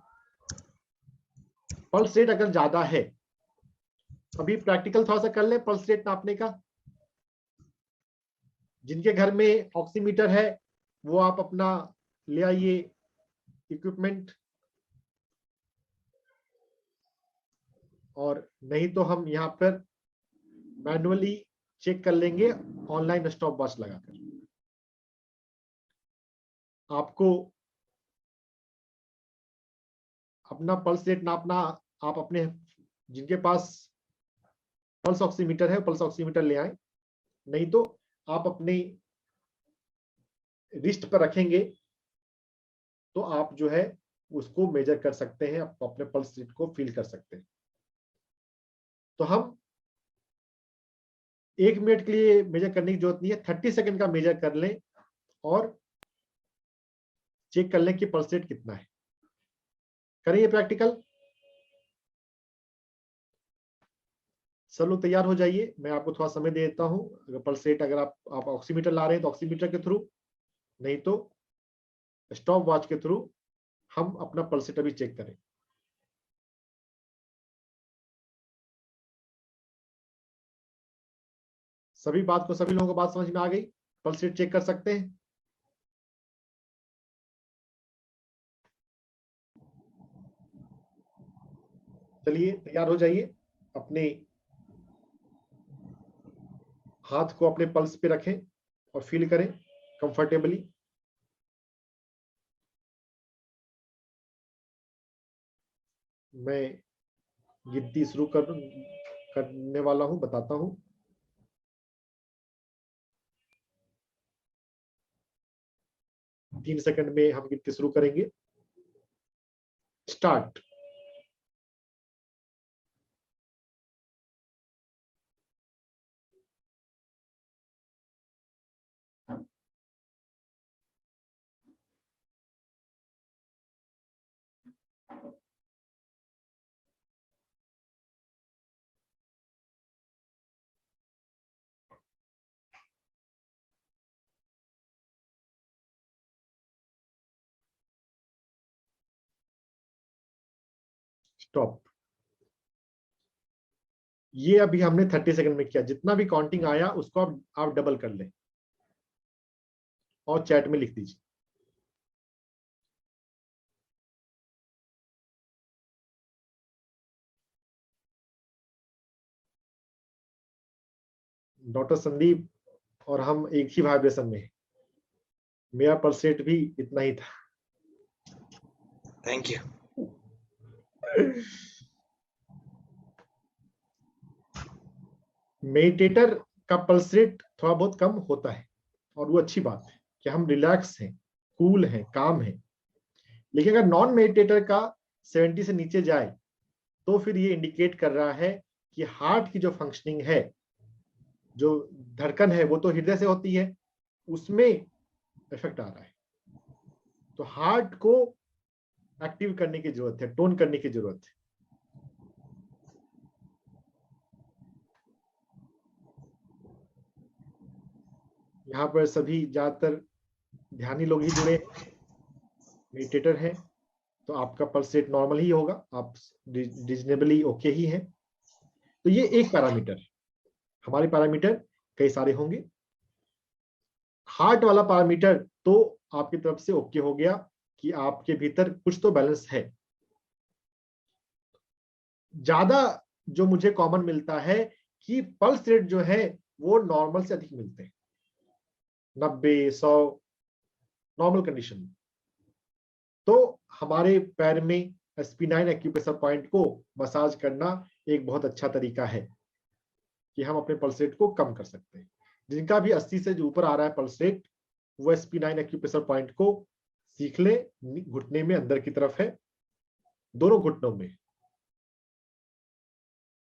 पल्स रेट अगर ज्यादा है, अभी प्रैक्टिकल थोड़ा सा कर ले पल्स रेट नापने का। जिनके घर में ऑक्सीमीटर है वो आप अपना ले आइए इक्विपमेंट, और नहीं तो हम यहाँ पर मैनुअली चेक कर लेंगे ऑनलाइन स्टॉप वॉच लगाकर। आपको अपना पल्स रेट नापना, आप अपने जिनके पास पल्स ऑक्सीमीटर है पल्स ऑक्सीमीटर ले आए, नहीं तो आप अपने रिस्ट पर रखेंगे तो आप जो है उसको मेजर कर सकते हैं, आप अपने पल्स रेट को फील कर सकते हैं। तो हम 1 मिनट के लिए मेजर करने की जरूरत नहीं है, 30 सेकंड का मेजर कर लें और चेक कर लें कि पल्स रेट कितना है। करें ये प्रैक्टिकल। सब लोग तैयार हो जाइए, मैं आपको थोड़ा समय दे देता हूं। अगर पल्स रेट, अगर आप ऑक्सीमीटर ला रहे हैं तो ऑक्सीमीटर के थ्रू, नहीं तो स्टॉप वॉच के थ्रू हम अपना पल्स रेट अभी चेक करें। सभी लोगों को बात समझ में आ गई? पल्स रेट चेक कर सकते हैं। चलिए तैयार हो जाइए, अपने हाथ को अपने पल्स पे रखें और फील करें कंफर्टेबली। मैं गिनती शुरू करने वाला हूं, बताता हूं। 3 सेकंड में हम गिनती शुरू करेंगे। स्टार्ट। स्टॉप। ये अभी हमने 30 सेकंड में किया। जितना भी काउंटिंग आया उसको आप डबल कर लें और चैट में लिख दीजिए। डॉक्टर संदीप और हम एक ही वाइब्रेशन में हैं। मेरा पल्स रेट भी इतना ही था। Thank you. मेडिटेटर का पल्स रेट थोड़ा बहुत कम होता है और वो अच्छी बात है कि हम रिलैक्स हैं, कूल हैं, काम हैं। लेकिन अगर नॉन मेडिटेटर का 70 से नीचे जाए तो फिर ये इंडिकेट कर रहा है कि हार्ट की जो फंक्शनिंग है, जो धड़कन है, वो तो हृदय से होती है, उसमें इफेक्ट आ रहा है। तो हार्ट को एक्टिव करने की जरूरत है, टोन करने की जरूरत है। यहाँ पर सभी ज्यादातर ध्यानी लोग ही जुड़े हैं, मेडिटेटर हैं, तो आपका पल्स रेट नॉर्मल ही होगा, आप रीजनेबली ओके ही हैं। तो ये एक पैरामीटर। हमारे पैरामीटर कई सारे होंगे। हार्ट वाला पैरामीटर तो आपकी तरफ से ओके हो गया कि आपके भीतर कुछ तो बैलेंस है। ज्यादा जो मुझे कॉमन मिलता है कि पल्स रेट जो है वो नॉर्मल से अधिक मिलते हैं, 90-100 नॉर्मल कंडीशन में। तो हमारे पैर में SP9 एक्यूप्रेशर पॉइंट को मसाज करना एक बहुत अच्छा तरीका है कि हम अपने पल्स रेट को कम कर सकते हैं। जिनका भी 80 से ऊपर आ रहा है पल्स रेट, वो SP9 एक्यूप्रेशर पॉइंट को सीख ले। घुटने में अंदर की तरफ है, दोनों घुटनों में।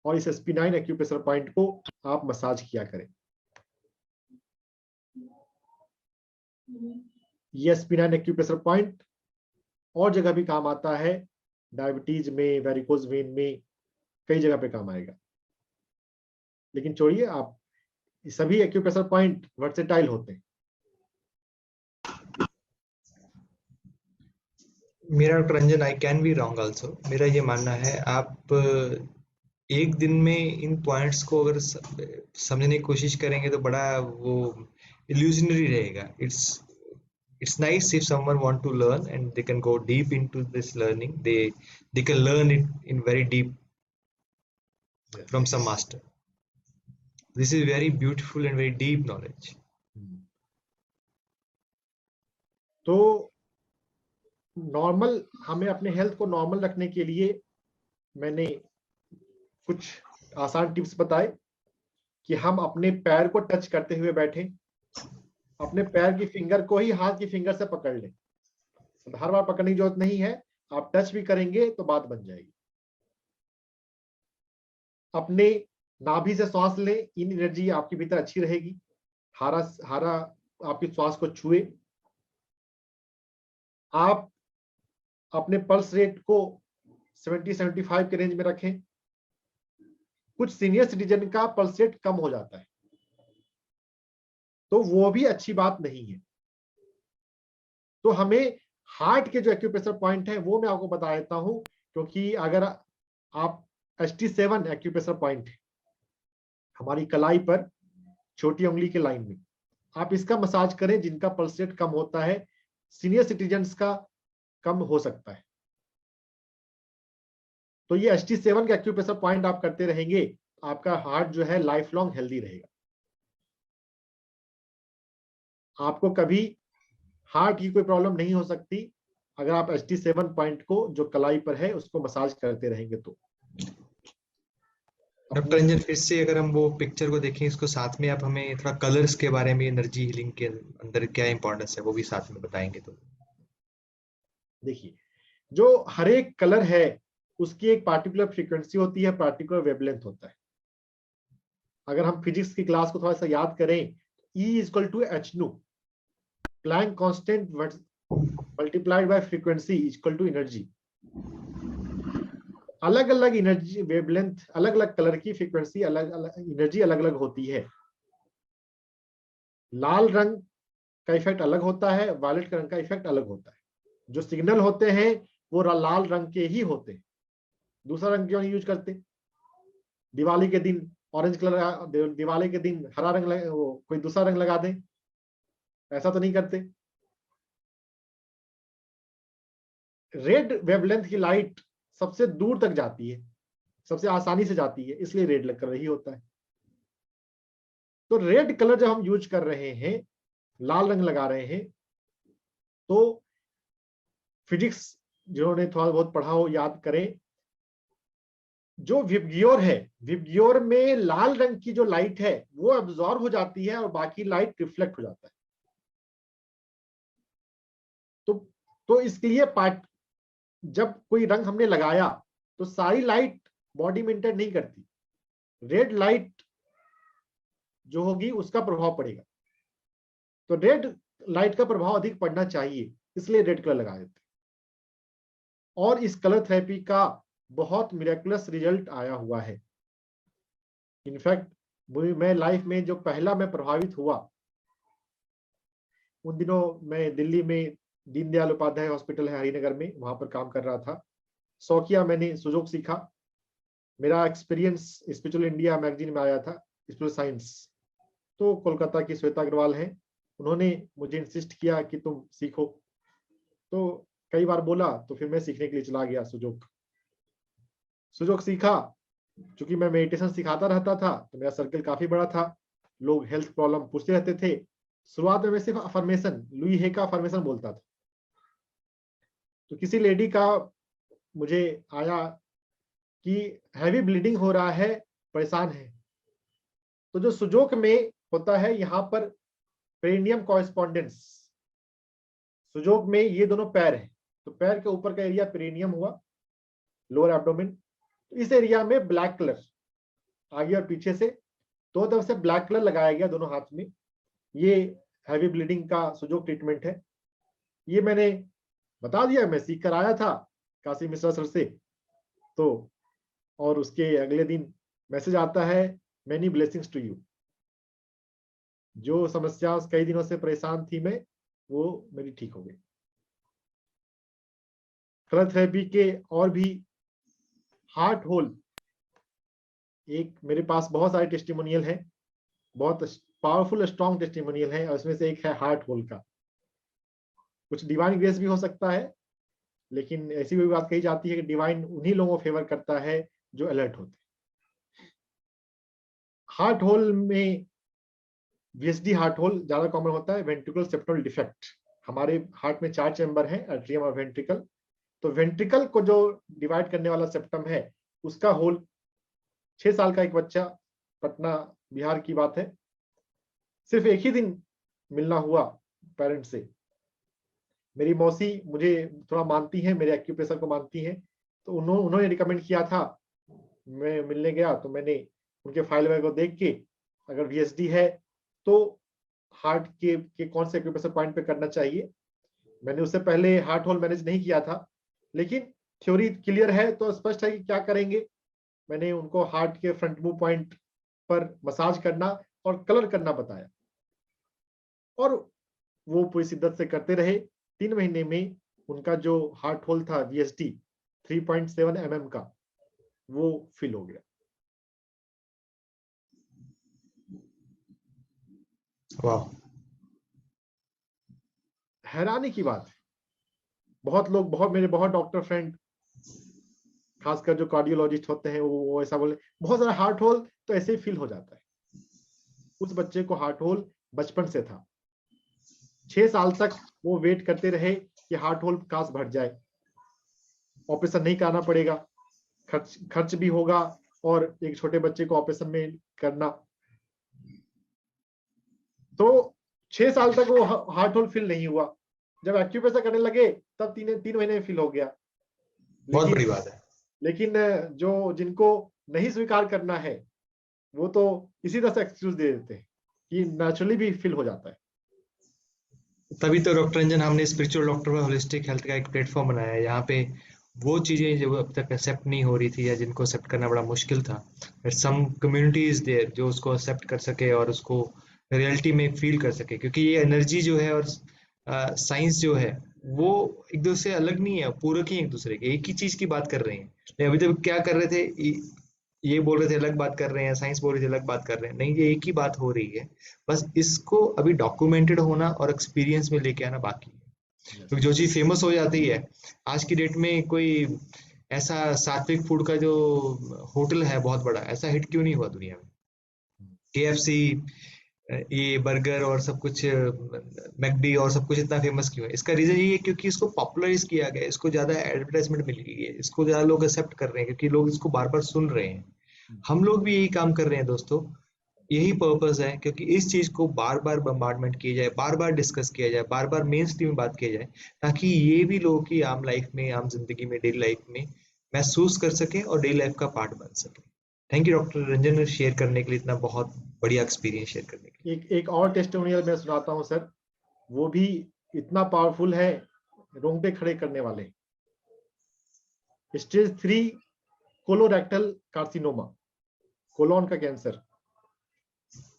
और इस SP9 एक्यूप्रेशर पॉइंट को आप मसाज किया करें। ये SP9 एक्यूप्रेशर पॉइंट और जगह भी काम आता है, डायबिटीज में, वेरिकोज वेन में, कई जगह पे काम आएगा। लेकिन छोड़िए, आप सभी एक्यूप्रेशर पॉइंट वर्सेटाइल होते हैं। मेरा doctor Ranjan, I can be wrong also, मेरा ये मानना है आप एक दिन में इन पॉइंट्स को अगर समझने की कोशिश करेंगे तो बड़ा वो इल्यूजनरी रहेगा। it's nice if someone want to learn and they can go deep into this learning, they can learn it in very deep from some master. This is very beautiful and very deep knowledge. तो नॉर्मल, हमें अपने हेल्थ को नॉर्मल रखने के लिए मैंने कुछ आसान टिप्स बताए कि हम अपने पैर को टच करते हुए बैठें, अपने पैर की फिंगर को ही हाथ की फिंगर से पकड़ लें। हर बार पकड़ने की जरूरत नहीं है, आप टच भी करेंगे तो बात बन जाएगी। अपने नाभि से श्वास लें, इन एनर्जी आपके भीतर अच्छी रहेगी। हारा आपकी श्वास को छुए। आप अपने पल्स रेट को 70-75 के रेंज में रखें। कुछ सीनियर सिटीजन का पल्स रेट कम हो जाता है, तो वो भी अच्छी बात नहीं है। तो हमें हार्ट के जो एक्यूप्रेशर पॉइंट है वो मैं आपको बता देता हूं, क्योंकि अगर आप ST7 एक्यूप्रेशर पॉइंट हमारी कलाई पर, छोटी उंगली के लाइन में, आप इसका मसाज करें। जिनका पल्स रेट कम होता है, सीनियर सिटीजन्स का कम हो सकता है, तो ये ST7 का एक्यूप्रेशर पॉइंट आप करते रहेंगे, आपका हार्ट जो है लाइफ लॉन्ग हेल्दी रहेगा। आपको कभी हार्ट की कोई प्रॉब्लम नहीं हो सकती अगर आप ST7 पॉइंट को जो कलाई पर है उसको मसाज करते रहेंगे तो। डॉक्टर रंजन, फिर से अगर हम वो पिक्चर को देखें, इसको साथ में आप हमें थोड़ा कलर्स के बारे में, एनर्जी हीलिंग के अंदर क्या इंपॉर्टेंस है वो भी साथ में बताएंगे तो। देखिए, जो हर एक कलर है उसकी एक पार्टिकुलर फ्रीक्वेंसी होती है, पार्टिकुलर वेवलेंथ होता है। अगर हम फिजिक्स की क्लास को थोड़ा सा याद करें, E = hν, Planck constant multiplied by frequency = energy. अलग अलग एनर्जी वेवलेंथ, अलग अलग कलर की फ्रीक्वेंसी, अलग अलग एनर्जी अलग अलग होती है। लाल रंग का इफेक्ट अलग होता है, वायलेट रंग का इफेक्ट अलग होता है। जो सिग्नल होते हैं वो लाल रंग के ही होते हैं। दूसरा रंग क्यों नहीं यूज करते? दिवाली के दिन ऑरेंज कलर, दिवाली के दिन हरा रंग वो कोई दूसरा रंग लगा दें, ऐसा तो नहीं करते। रेड वेवलेंथ की लाइट सबसे दूर तक जाती है, सबसे आसानी से जाती है, इसलिए रेड लग कर रही होता है। तो रेड कलर जब हम यूज कर रहे हैं, लाल रंग लगा रहे हैं, तो फिजिक्स जिन्होंने थोड़ा बहुत पढ़ा हो याद करें, जो विबग्योर है, विबग्योर में लाल रंग की जो लाइट है वो अब्सॉर्ब हो जाती है और बाकी लाइट रिफ्लेक्ट हो जाता है। तो इसके लिए जब कोई रंग हमने लगाया तो सारी लाइट बॉडी में इंटर नहीं करती, रेड लाइट जो होगी उसका प्रभाव पड़ेगा। तो रेड लाइट का प्रभाव अधिक पड़ना चाहिए, इसलिए रेड कलर लगा देते। और इस कलर थेरेपी का बहुत मिरेकुलस रिजल्ट आया हुआ है। इनफैक्ट मैं लाइफ में जो पहला मैं प्रभावित हुआ, उन दिनों मैं दिल्ली में दीनदयाल उपाध्याय हॉस्पिटल है हरिनगर में, वहां पर काम कर रहा था। शौकिया मैंने सुजोग सीखा। मेरा एक्सपीरियंस स्पिरिचुअल इंडिया मैगजीन में आया था, स्पिरिचुअल साइंस। तो कोलकाता की श्वेता अग्रवाल हैं, उन्होंने मुझे इंसिस्ट किया कि तुम सीखो। तो कई बार बोला, तो फिर मैं सीखने के लिए चला गया सुजोग सीखा। चूंकि मैं मेडिटेशन सिखाता रहता था तो मेरा सर्कल काफी बड़ा था, लोग हेल्थ प्रॉब्लम पूछते रहते थे। शुरुआत में मैं सिर्फ अफर्मेशन, लुई हे का अफर्मेशन बोलता था। तो किसी लेडी का मुझे आया कि हैवी ब्लीडिंग हो रहा है, परेशान है। तो जो सुजोग में होता है, यहाँ पर पेरिनियम कॉरेस्पॉन्डेंस, सुजोग में ये दोनों पैर हैं, तो पैर के ऊपर का एरिया पेरिनियम हुआ, लोअर एब्डोमेन। इस एरिया में ब्लैक कलर, आगे और पीछे से, दो तरफ से ब्लैक कलर लगाया गया दोनों हाथ में। ये हैवी ब्लीडिंग का सुजोग ट्रीटमेंट है। ये मैंने बता दिया, मैं सीख कर आया था काशी मिश्रा सर से। तो और उसके अगले दिन मैसेज आता है, मेनी ब्लेसिंग्स टू यू। जो समस्या कई दिनों से परेशान थी मैं, वो मेरी ठीक हो गई। कलर थेरेपी के और भी हार्ट होल, एक मेरे पास बहुत सारे टेस्टिमोनियल हैं, बहुत पावरफुल स्ट्रॉन्ग टेस्टिमोनियल है, और उसमें से एक है हार्ट होल का। कुछ डिवाइन ग्रेस भी हो सकता है, लेकिन ऐसी भी बात कही जाती है कि डिवाइन उन्हीं लोगों को फेवर करता है जो अलर्ट होते हैं। हार्ट होल में वीएसडी हार्ट होल ज्यादा कॉमन होता है, वेंट्रिकुलर सेप्टल डिफेक्ट। हमारे हार्ट में 4 चैम्बर हैं, एट्रियम और वेंट्रिकल। तो वेंट्रिकल को जो डिवाइड करने वाला सेप्टम है, उसका होल 6 साल का एक बच्चा, पटना बिहार की बात है, सिर्फ एक ही दिन मिलना हुआ पेरेंट्स से। मेरी मौसी मुझे थोड़ा मानती हैं, मेरे एक्यूप्रेशर को मानती हैं, तो उन्होंने रिकमेंड किया था। मैं मिलने गया तो मैंने उनके फाइल वगैरह को देख के, अगर वीएसडी है तो हार्ट के कौन से एक्यूप्रेशर पॉइंट पे करना चाहिए। मैंने उससे पहले हार्ट होल मैनेज नहीं किया था, लेकिन थ्योरी क्लियर है तो स्पष्ट है कि क्या करेंगे। मैंने उनको हार्ट के फ्रंट मूव पॉइंट पर मसाज करना और कलर करना बताया, और वो पूरी शिद्दत से करते रहे। 3 महीने में उनका जो हार्ट होल था वीएसडी 3.7 mm का, वो फिल हो गया। वाह, हैरानी की बात है, बहुत लोग, मेरे बहुत डॉक्टर फ्रेंड, खासकर जो कार्डियोलॉजिस्ट होते हैं, वो ऐसा बोले बहुत सारा हार्ट होल तो ऐसे ही फिल हो जाता है। उस बच्चे को हार्ट होल बचपन से था। 6 साल तक वो वेट करते रहे कि हार्ट होल काश भर जाए, ऑपरेशन नहीं कराना पड़ेगा, खर्च भी होगा, और एक छोटे बच्चे को ऑपरेशन में करना। तो 6 साल तक वो हार्ट होल फिल नहीं हुआ। जब एक्यूप्रेशर करने लगे तब 3 महीने में फिल हो गया। बहुत बड़ी बात है। लेकिन जो जिनको नहीं स्वीकार करना है, वो तो इसी तरह से एक्सक्यूज दे देते हैं कि नेचुरली भी फिल हो जाता है। तभी तो डॉक्टर रंजन, हमने स्पिरिचुअल डॉक्टर व होलिस्टिक हेल्थ का एक प्लेटफॉर्म बनाया है। यहाँ पे वो चीजें जो अब तक एक्सेप्ट नहीं हो रही थी या जिनको एक्सेप्ट करना बड़ा मुश्किल था, सम कम्युनिटीज देयर जो उसको एक्सेप्ट कर सके और उसको रियलिटी में फील कर सके, क्योंकि ये एनर्जी जो है और साइंस जो है वो एक दूसरे से अलग नहीं है, पूरक ही एक दूसरे के, एक ही चीज की बात कर रहे हैं। लेकिन अभी तक क्या कर रहे थे, ये बोल रहे थे अलग बात कर रहे हैं, साइंस बोल रही थी अलग बात कर रहे हैं। नहीं, ये एक ही बात हो रही है, बस इसको अभी डॉक्यूमेंटेड होना और एक्सपीरियंस में लेके आना बाकी है। तो जो चीज फेमस हो जाती है आज की डेट में, कोई ऐसा सात्विक फूड का जो होटल है बहुत बड़ा, ऐसा हिट क्यों नहीं हुआ दुनिया में? केएफसी, ये बर्गर और सब कुछ, मैकडी और सब कुछ इतना फेमस क्यों है? इसका रीजन ये है क्योंकि इसको पॉपुलराइज किया गया, इसको ज्यादा एडवर्टाइजमेंट मिल गई है, इसको ज्यादा लोग एक्सेप्ट कर रहे हैं क्योंकि लोग इसको बार बार सुन रहे हैं। हम लोग भी यही काम कर रहे हैं दोस्तों, यही पर्पस है, क्योंकि इस चीज को बार बार बम्बार्डमेंट किया जाए, बार बार डिस्कस किया जाए, बार बार मेन स्ट्रीम में बात किया जाए, ताकि ये भी लोगों की आम लाइफ में, आम जिंदगी में, डेली लाइफ में महसूस कर सके और डेली लाइफ का पार्ट बन सके। Thank you doctor Ranjan, share करने के लिए, इतना बहुत बढ़िया एक्सपीरियंस शेयर करने के लिए। एक और टेस्टिमोनियल मैं सुनाता हूँ सर, वो भी इतना पावरफुल है, रोंगटे खड़े करने वाले। स्टेज 3 कोलोरेक्टल कार्सिनोमा, कोलोन का कैंसर,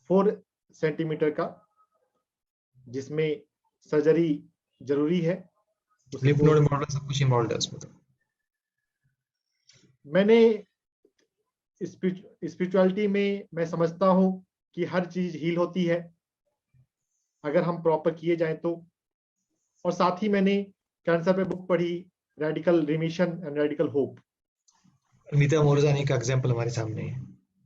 4 सेंटीमीटर का, जिसमें सर्जरी जरूरी है। लिम्फ नोड मॉडल सब कुछ इन्वॉल्व है उसमें। तो मैंने स्पिरिचुअलिटी में मैं समझता हूँ कि हर चीज हील होती है अगर हम प्रॉपर किए जाएं तो। और साथ ही मैंने कैंसर पे बुक पढ़ी, radical remission and radical hope. Anita Moorjani का एग्जांपल हमारे सामने है।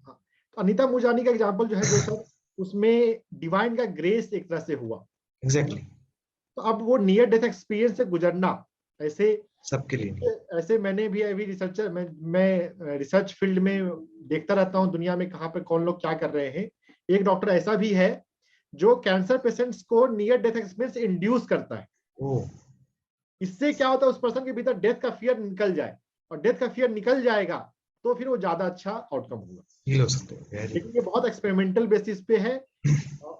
तो अनीता मुरजानी का एग्जांपल जो है जो सर, उसमें डिवाइन का ग्रेस एक तरह से हुआ। एग्जैक्टली। तो अब वो नियर डेथ एक्सपीरियंस से गुजरना, ऐसे सबके लिए नहीं। ऐसे मैंने भी अभी रिसर्चर, मैं रिसर्च फील्ड में देखता रहता हूँ दुनिया में कहाँ पे कौन लोग क्या कर रहे हैं। एक डॉक्टर ऐसा भी है जो कैंसर पेशेंट्स को नियर डेथ एक्सपीरियंस इंड्यूस करता है। इससे क्या होता है, उस पर्सन के भीतर डेथ का फियर निकल जाए, और डेथ का फियर निकल जाएगा तो फिर वो ज्यादा अच्छा आउटकम होगा। हील हो सकते हैं। लेकिन ये बहुत एक्सपेरिमेंटल बेसिस पे है,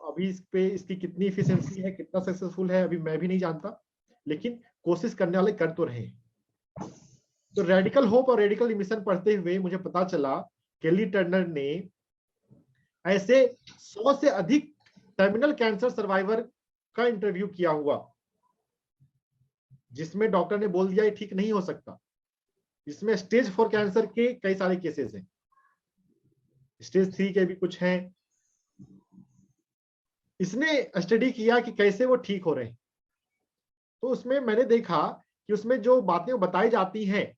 अभी इस पे इसकी कितनी इफिशियंसी है, कितना सक्सेसफुल है, अभी मैं भी नहीं जानता, लेकिन कोशिश करने वाले कर तो रहे हैं। तो रेडिकल होप और रेडिकल इमिशन पढ़ते हुए मुझे पता चला केली टर्नर ने ऐसे 100 से अधिक टर्मिनल कैंसर सर्वाइवर का इंटरव्यू किया हुआ, जिसमें डॉक्टर ने बोल दिया ये ठीक नहीं हो सकता। इसमें स्टेज 4 कैंसर के कई सारे केसेस हैं, स्टेज 3 के भी कुछ हैं। इसने स्टडी किया कि कैसे वो ठीक हो रहे हैं। तो उसमें मैंने देखा कि उसमें जो बातें बताई जाती हैं,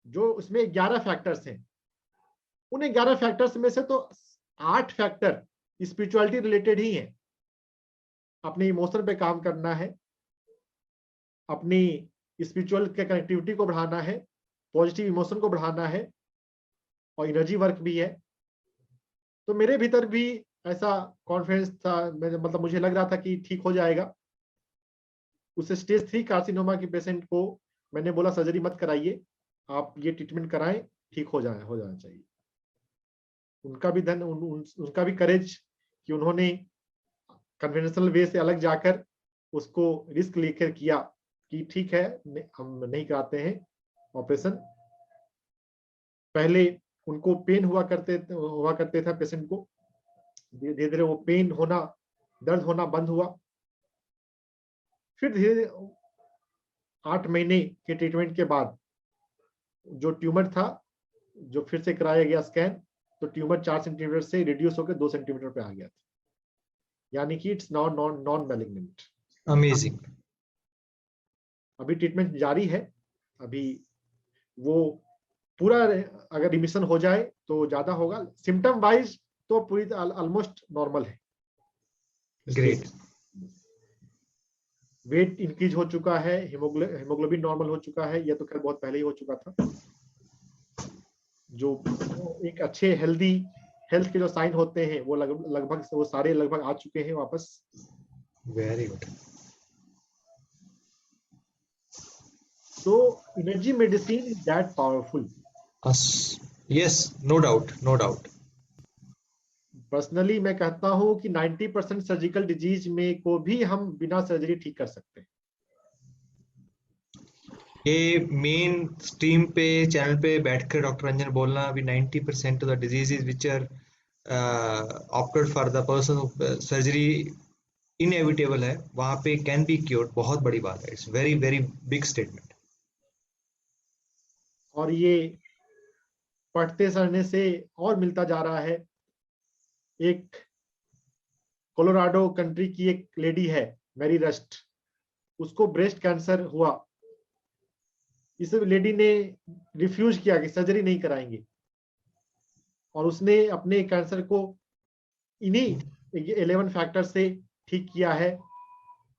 जो उसमें 11 फैक्टर्स हैं, उन 11 फैक्टर्स में से तो 8 फैक्टर स्पिरिचुअलिटी रिलेटेड ही हैं। अपने इमोशन पे काम करना है, अपनी स्पिरिचुअल के कनेक्टिविटी को बढ़ाना है, पॉजिटिव इमोशन को बढ़ाना है, और एनर्जी वर्क भी है। तो मेरे भीतर भी ऐसा कॉन्फिडेंस था, मतलब मुझे लग रहा था कि ठीक हो जाएगा। उस स्टेज 3 कार्सिनोमा के पेशेंट को मैंने बोला सर्जरी मत कराइए, आप ये ट्रीटमेंट कराएं, ठीक हो जाना चाहिए। उनका भी उनका भी करेज कि उन्होंने कन्वेंशनल वे से अलग जाकर उसको रिस्क लेकर किया कि ठीक है हम नहीं कराते हैं ऑपरेशन। पहले उनको पेन हुआ करते था पेशेंट को, धीरे धीरे वो पेन होना, दर्द होना बंद हुआ। फिर धीरे 8 महीने के ट्रीटमेंट के बाद जो ट्यूमर था, जो फिर से कराया गया स्कैन, तो ट्यूमर 4 सेंटीमीटर से रिड्यूस होकर 2 सेंटीमीटर पे आ गया था, यानी कि इट्स नॉन मैलिग्नेंट। अमेजिंग। अभी ट्रीटमेंट जारी है। अभी वो पूरा अगर रिमिशन हो जाए तो ज्यादा होगा, सिम्टम वाइज तो पूरी ऑलमोस्ट नॉर्मल है। ग्रेट। वेट इंक्रीज हो चुका है, हेमोग्लोबिन नॉर्मल हो चुका है, यह तो खैर बहुत पहले ही हो चुका था। जो एक अच्छे हेल्थ के जो साइन होते हैं वो लगभग वो सारे लगभग आ चुके हैं वापस। Very good. तो energy medicine is that powerful. Yes, no doubt, no doubt. Personally मैं कहता हूं कि 90% सर्जिकल डिजीज में को भी हम बिना सर्जरी ठीक कर सकते हैं। ये मेन स्ट्रीम पे चैनल पे बैठकर डॉक्टर रंजन बोलना अभी 90% of the diseases which are opted for the person surgery inevitable है, वहां पे कैन बी क्योर्ड, बहुत बड़ी बात है। It's very very big statement. और ये पढ़ते सड़ने से और मिलता जा रहा है। एक कोलोराडो कंट्री की एक लेडी है, मैरी रस्ट, उसको ब्रेस्ट कैंसर हुआ। इस लेडी ने रिफ्यूज किया कि सर्जरी नहीं कराएंगे, और उसने अपने कैंसर को इन्हीं 11 फैक्टर से ठीक किया है।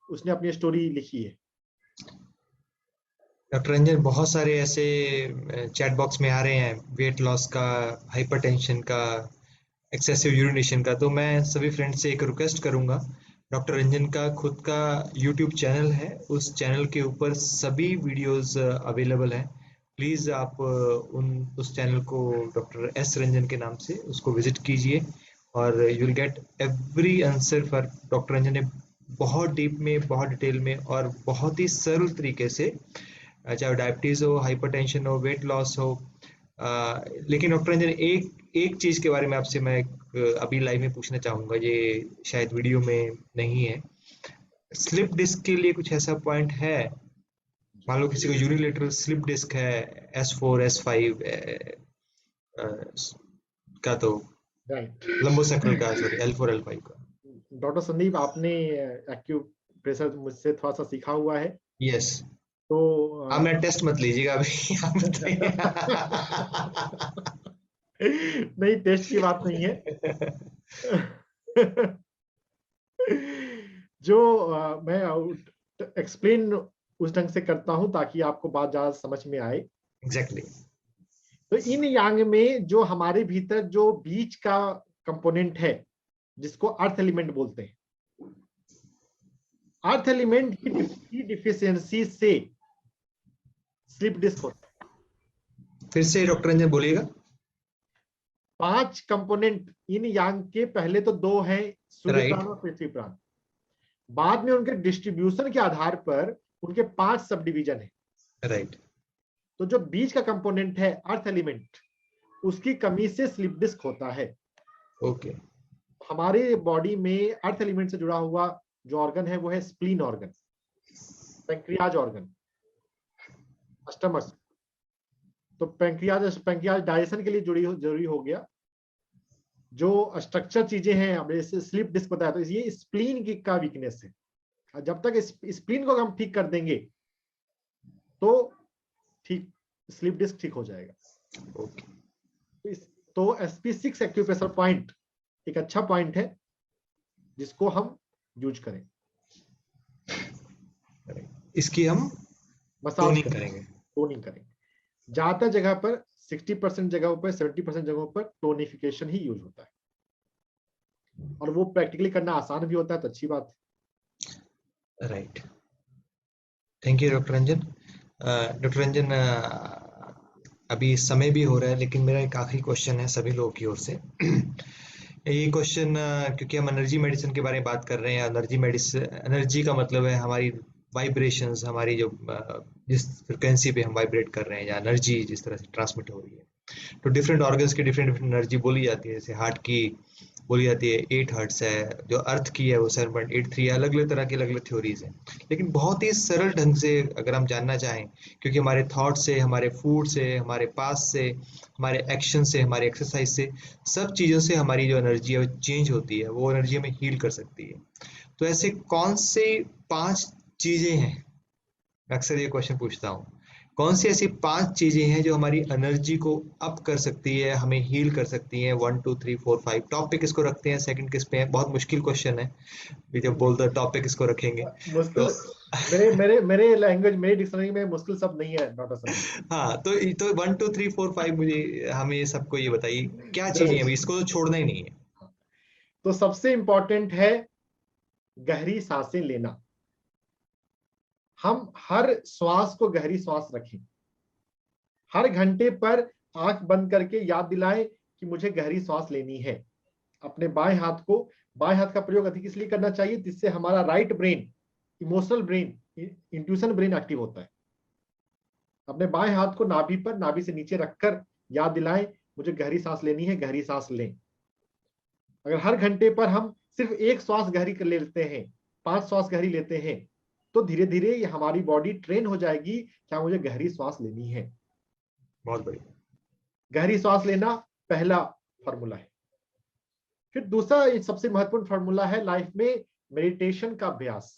उसने अपनी स्टोरी लिखी है। डॉक्टर रंजन, बहुत सारे ऐसे चैट बॉक्स में आ रहे हैं वेट लॉस का, हाइपरटेंशन का, एक्सेसिव यूरिनेशन का, तो मैं सभी फ्रेंड्स से एक रिक्वेस्ट करूंगा। डॉक्टर रंजन का खुद का यूट्यूब चैनल है, उस चैनल के ऊपर सभी वीडियोस अवेलेबल हैं। प्लीज़ आप उस चैनल को डॉक्टर एस रंजन के नाम से उसको विजिट कीजिए, और you will get every answer for doctor Ranjan ने बहुत डीप में, बहुत डिटेल में और बहुत ही सरल तरीके से, चाहे डायबिटीज हो, हाइपरटेंशन हो, वेट लॉस हो। लेकिन डॉक्टर रंजन, एक एक चीज के बारे में आपसे मैं अभी लाइव में पूछना चाहूंगा, ये शायद वीडियो में नहीं है। स्लिप डिस्क के लिए कुछ ऐसा पॉइंट है? मान लो किसी को यूनिलेटरल स्लिप डिस्क है, S4 S5 का, तो राइट। लंबोसेक्रल का, सॉरी L4 L5 का। डॉक्टर संदीप, आपने एक्यूप्रेशर मुझसे थोड़ा सा सीखा हुआ है, यस। तो आप मेरा टेस्ट मत लीजिएगा अभी, आप बताइए। नहीं, टेस्ट की बात नहीं है। जो मैं एक्सप्लेन उस ढंग से करता हूं ताकि आपको बात ज्यादा समझ में आए। एग्जैक्टली। तो इन यांग में जो हमारे भीतर जो बीच का कंपोनेंट है, जिसको अर्थ एलिमेंट बोलते हैं, अर्थ एलिमेंट की डिफिशियंसी से स्लिप डिस्क होता है। फिर से डॉक्टर रंजन बोलिएगा। 5 कंपोनेंट इन यांग के, पहले तो 2 हैं, सूर्य राइट। प्राण और पृथ्वी प्राण। बाद में उनके डिस्ट्रीब्यूशन के आधार पर उनके 5 सब डिवीजन है। राइट। तो जो बीच का कंपोनेंट है अर्थ एलिमेंट, उसकी कमी से स्लिप डिस्क होता है। ओके। हमारे बॉडी में अर्थ एलिमेंट से जुड़ा हुआ जो ऑर्गन है वो है spleen organ, pancreas organ, stomach. तो पैंक्रियाज डाइजेशन के लिए जरूरी हो गया। जो स्ट्रक्चर चीजें हैं, अब जैसे स्लीप डिस्क बताया, तो ये स्प्लीन की का वीकनेस है। जब तक स्प्लीन को हम ठीक कर देंगे तो ठीक स्लीप डिस्क ठीक हो जाएगा। ओके। तो SP6 एक्यूप्रेशर पॉइंट एक अच्छा पॉइंट है जिसको हम यूज करें। इसकी हम मसाज टोनिंग करेंगे। टोनिंग करेंगे। ज्यादातर जगह पर 60% जगहों पर, 70% जगहों पर टोनिफिकेशन ही यूज होता है, और वो प्रैक्टिकली करना आसान भी होता है, तो अच्छी बात है। Right. Thank you doctor Ranjan. Doctor Ranjan, अभी समय भी हो रहा है, लेकिन मेरा एक आखिरी क्वेश्चन है सभी लोगों की ओर से। ये क्वेश्चन, क्योंकि हम एनर्जी मेडिसिन के बारे में बात कर रहे हैं, एनर्जी मेडिसिन, एनर्जी का मतलब है हमारी वाइब्रेशंस, हमारी जो जिस फ्रिक्वेंसी पे हम वाइब्रेट कर रहे हैं, या एनर्जी जिस तरह से ट्रांसमिट हो रही है। तो डिफरेंट ऑर्गन्स की डिफरेंट डिफरेंट एनर्जी बोली जाती है। जैसे हार्ट की बोली जाती है 8 हर्ट्स है, जो अर्थ की है वो 7.83 है। अलग अलग तरह की अलग अलग थ्योरीज हैं, लेकिन बहुत ही सरल ढंग से अगर हम जानना चाहें, क्योंकि हमारे थॉट से, हमारे फूड से, हमारे पास से, हमारे एक्शन से, हमारे एक्सरसाइज से, सब चीज़ों से हमारी जो एनर्जी है वो चेंज होती है, वो एनर्जी हमें हील कर सकती है। तो ऐसे कौन से 5 चीज़ें हैं, मैं अक्सर ये क्वेश्चन पूछता हूँ, कौन सी ऐसी 5 चीजें हैं जो हमारी एनर्जी को अप कर सकती है, हमें हील कर सकती हैं? 1 2 3 4 5 टॉप पे किसको रखते हैं, सेकंड किस पे है? बहुत मुश्किल क्वेश्चन है, भी जब बोल दो टॉप पे किसको रखेंगे तो। मुश्किल, मेरे लैंग्वेज, मेरे डिक्शनरी में मुश्किल शब्द नहीं है डॉक्टर संदीप। हाँ, तो 1 2 3 4 5 मुझे, हमें सबको ये बताइए क्या चीजें हैं, देखो, अभी इसको तो छोड़ना ही नहीं है। तो सबसे इंपॉर्टेंट है गहरी सांसें लेना। हम हर श्वास को गहरी श्वास रखें। हर घंटे पर आंख बंद करके याद दिलाएं कि मुझे गहरी श्वास लेनी है। अपने बाएं हाथ का प्रयोग अधिक इसलिए करना चाहिए जिससे हमारा right brain, emotional brain, intuition brain active होता है। अपने बाएं हाथ को नाभि पर, नाभि से नीचे रखकर याद दिलाएं मुझे गहरी सांस लेनी है, गहरी सांस लें। अगर हर घंटे पर हम सिर्फ एक श्वास गहरी कर लेते हैं, 5 श्वास गहरी लेते हैं, तो धीरे धीरे हमारी बॉडी ट्रेन हो जाएगी क्या मुझे गहरी श्वास लेनी है। बहुत बढ़िया। गहरी श्वास लेना पहला फॉर्मूला है। फिर दूसरा सबसे महत्वपूर्ण फॉर्मूला है लाइफ में मेडिटेशन का अभ्यास,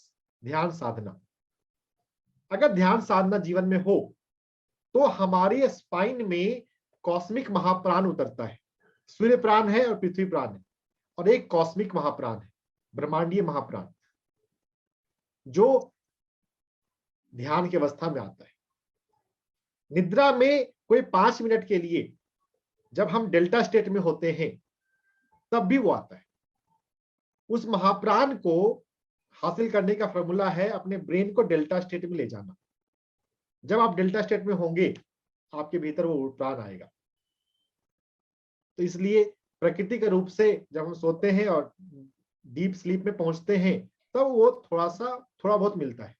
ध्यान साधना। अगर ध्यान साधना जीवन में हो तो हमारे स्पाइन में कॉस्मिक महाप्राण उतरता है। सूर्य प्राण है और पृथ्वी प्राण है, और एक कॉस्मिक महाप्राण है, ब्रह्मांडीय महाप्राण, जो ध्यान की अवस्था में आता है। निद्रा में कोई 5 मिनट के लिए जब हम डेल्टा स्टेट में होते हैं तब भी वो आता है। उस महाप्राण को हासिल करने का फॉर्मूला है अपने ब्रेन को डेल्टा स्टेट में ले जाना। जब आप डेल्टा स्टेट में होंगे आपके भीतर वो प्राण आएगा। तो इसलिए प्रकृति के रूप से जब हम सोते हैं और डीप स्लीप में पहुंचते हैं तब वो थोड़ा बहुत मिलता है।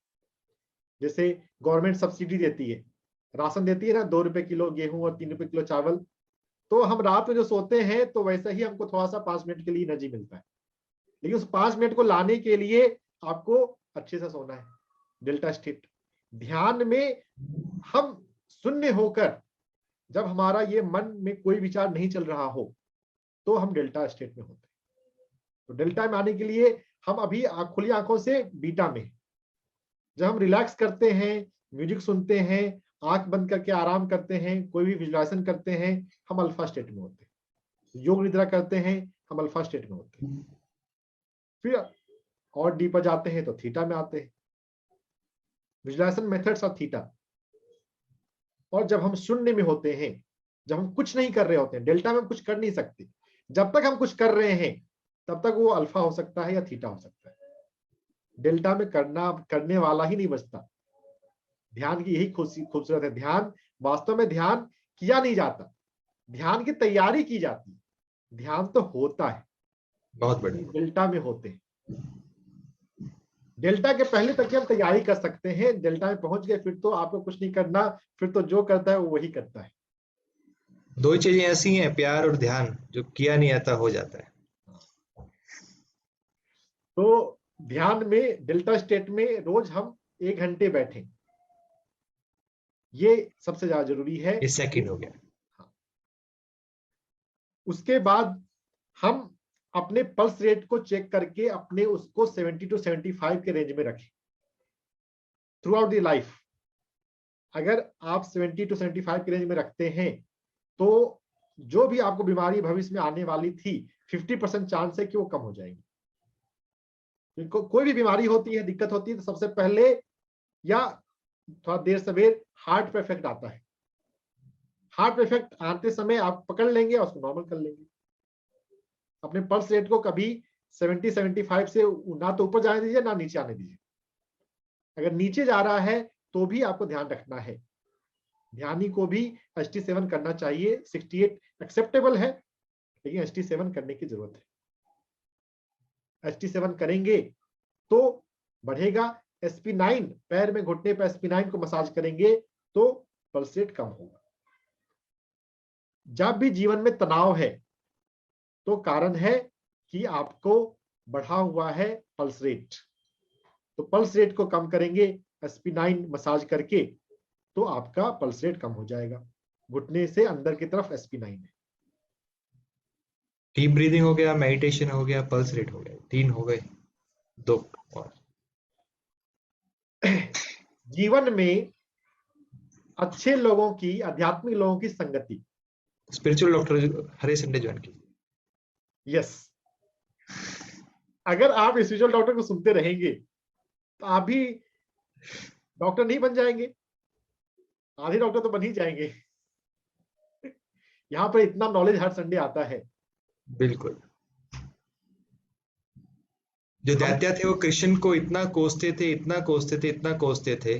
जैसे गवर्नमेंट सब्सिडी देती है, राशन देती है ना, 2 रुपए किलो गेहूं और 3 रुपए किलो चावल, तो हम रात में जो सोते हैं तो वैसे ही हमको थोड़ा सा 5 मिनट के लिए एनर्जी मिलता है। लेकिन उस 5 मिनट को लाने के लिए आपको अच्छे से सोना है, डेल्टा स्टेट। ध्यान में हम शून्य होकर, जब हमारा ये मन में कोई विचार नहीं चल रहा हो, तो हम डेल्टा स्टेट में होते हैं। तो डेल्टा में आने के लिए हम अभी खुली आंखों से बीटा में, जब हम रिलैक्स करते हैं, म्यूजिक सुनते हैं, आंख बंद करके आराम करते हैं, कोई भी विजुअलाइजेशन करते हैं, हम अल्फा स्टेट में होते हैं। योग निद्रा करते हैं, हम अल्फा स्टेट में होते हैं। फिर और डीपर जाते हैं तो थीटा में आते हैं। Visualisation methods of theta. और जब हम शून्य में होते हैं, जब हम कुछ नहीं कर रहे होते हैं, डेल्टा में हम कुछ कर नहीं सकते, जब तक हम कुछ कर रहे हैं तब तक वो अल्फा हो सकता है या थीटा हो सकता है। डेल्टा में करने वाला ही नहीं बचता। ध्यान की यही खूबसूरत है। ध्यान वास्तव में, ध्यान किया नहीं जाता, ध्यान की तैयारी की जाती है, ध्यान तो होता है। बहुत बढ़िया। डेल्टा में होते हैं। डेल्टा के पहले तक की हम तैयारी कर सकते हैं, डेल्टा में पहुंच गए फिर तो आपको कुछ नहीं करना, फिर तो जो करता है वो वही करता है। दो चीजें ऐसी हैं, प्यार और ध्यान, जो किया नहीं आता हो जाता है। तो ध्यान में डेल्टा स्टेट में रोज हम 1 घंटे बैठें, ये सबसे ज्यादा जरूरी है। ये सेकंड हो गया। हाँ। उसके बाद हम अपने पल्स रेट को चेक करके अपने उसको 70 to 75 के रेंज में रखें थ्रू आउट द लाइफ। अगर आप 70 to 75 के रेंज में रखते हैं तो जो भी आपको बीमारी भविष्य में आने वाली थी 50% चांस है कि वो कम हो जाएगी। कोई भी बीमारी होती है, दिक्कत होती है, तो सबसे पहले या थोड़ा देर सवेर हार्ट पे इफेक्ट आता है। हार्ट पे इफेक्ट आते समय आप पकड़ लेंगे और उसको नॉर्मल कर लेंगे। अपने पल्स रेट को कभी 70-75 से ना तो ऊपर जाने दीजिए ना नीचे आने दीजिए। अगर नीचे जा रहा है तो भी आपको ध्यान रखना है। ध्यानी को भी HT7 करना चाहिए। 68 एक्सेप्टेबल है, लेकिन HT7 करने की जरूरत है। HT7 करेंगे तो बढ़ेगा। SP9 पैर में घुटने पर SP9 को मसाज करेंगे तो पल्स रेट कम होगा। जब भी जीवन में तनाव है तो कारण है कि आपको बढ़ा हुआ है पल्स रेट। तो पल्स रेट को कम करेंगे SP9 मसाज करके तो आपका पल्स रेट कम हो जाएगा। घुटने से अंदर की तरफ SP9 है। डीप ब्रीदिंग हो गया, मेडिटेशन हो गया, पल्स रेट हो गया, 3 हो गए, 2 और। जीवन में अच्छे लोगों की, आध्यात्मिक लोगों की संगति। स्पिरिचुअल डॉक्टर हर संडे ज्वाइन कीजिए। यस, अगर आप स्पिरिचुअल डॉक्टर को सुनते रहेंगे तो आप भी डॉक्टर नहीं बन जाएंगे, आधे डॉक्टर तो बन ही जाएंगे। यहाँ पर इतना नॉलेज हर संडे आता है। बिल्कुल। जो दैत्य थे वो कृष्ण को इतना कोसते थे, इतना कोसते थे, इतना कोसते थे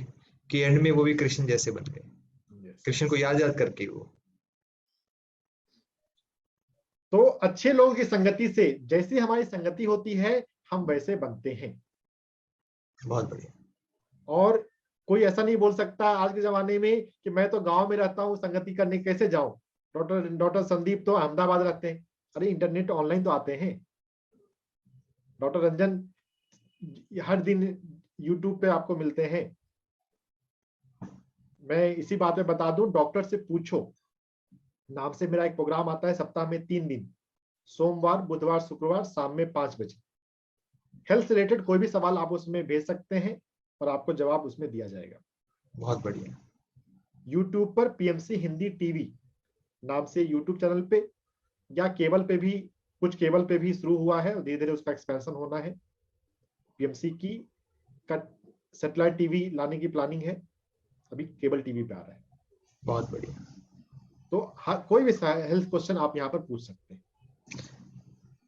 कि एंड में वो भी कृष्ण जैसे बन गए। कृष्ण को याद याद करके वो। तो अच्छे लोगों की संगति से जैसी हमारी संगति होती है हम वैसे बनते हैं। बहुत बढ़िया। और कोई ऐसा नहीं बोल सकता आज के जमाने में कि मैं तो गांव में रहता हूँ, संगति करने कैसे जाऊं। डॉक्टर संदीप तो अहमदाबाद रहते हैं। अरे इंटरनेट ऑनलाइन तो आते हैं। डॉक्टर रंजन हर दिन यूट्यूब पे आपको मिलते हैं। मैं इसी बात में बता दूं, डॉक्टर से पूछो नाम से मेरा एक प्रोग्राम आता है सप्ताह में 3 दिन, सोमवार, बुधवार, शुक्रवार शाम में 5 बजे। हेल्थ से रिलेटेड कोई भी सवाल आप उसमें भेज सकते हैं और आपको जवाब उसमें दिया जाएगा। बहुत बढ़िया। यूट्यूब पर PMC हिंदी टीवी नाम से यूट्यूब चैनल पे, या केबल पे भी, कुछ केबल पे भी शुरू हुआ है और धीरे धीरे उसका एक्सपेंशन होना है। PMC की सैटेलाइट टीवी लाने की प्लानिंग है, अभी केबल टीवी पे आ रहा है। बहुत बढ़िया। तो कोई भी हेल्थ क्वेश्चन आप यहाँ पर पूछ सकते हैं।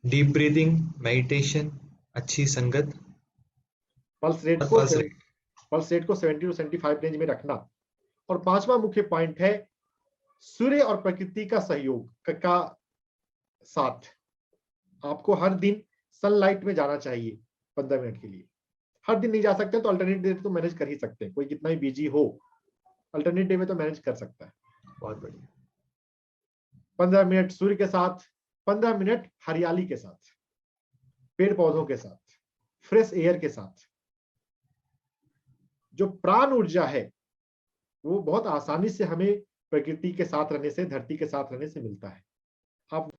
डीप ब्रीदिंग, मेडिटेशन, अच्छी संगत, पल्स रेट को 70 to 75 रेंज में रखना। और 5वां मुख्य पॉइंट है सूर्य और प्रकृति का सहयोग का साथ। आपको हर दिन सनलाइट में जाना चाहिए 15 मिनट के लिए। हर दिन नहीं जा सकते तो अल्टरनेट डे तो मैनेज कर ही सकते हैं। कोई कितना ही बिजी हो अल्टरनेट डे में तो मैनेज कर सकता है। बहुत बढ़िया। 15 मिनट सूर्य के साथ, 15 मिनट हरियाली के साथ, पेड़ पौधों के साथ, फ्रेश एयर के साथ। जो प्राण ऊर्जा है वो बहुत आसानी से हमें प्रकृति के साथ रहने से, धरती के साथ रहने से मिलता है। आप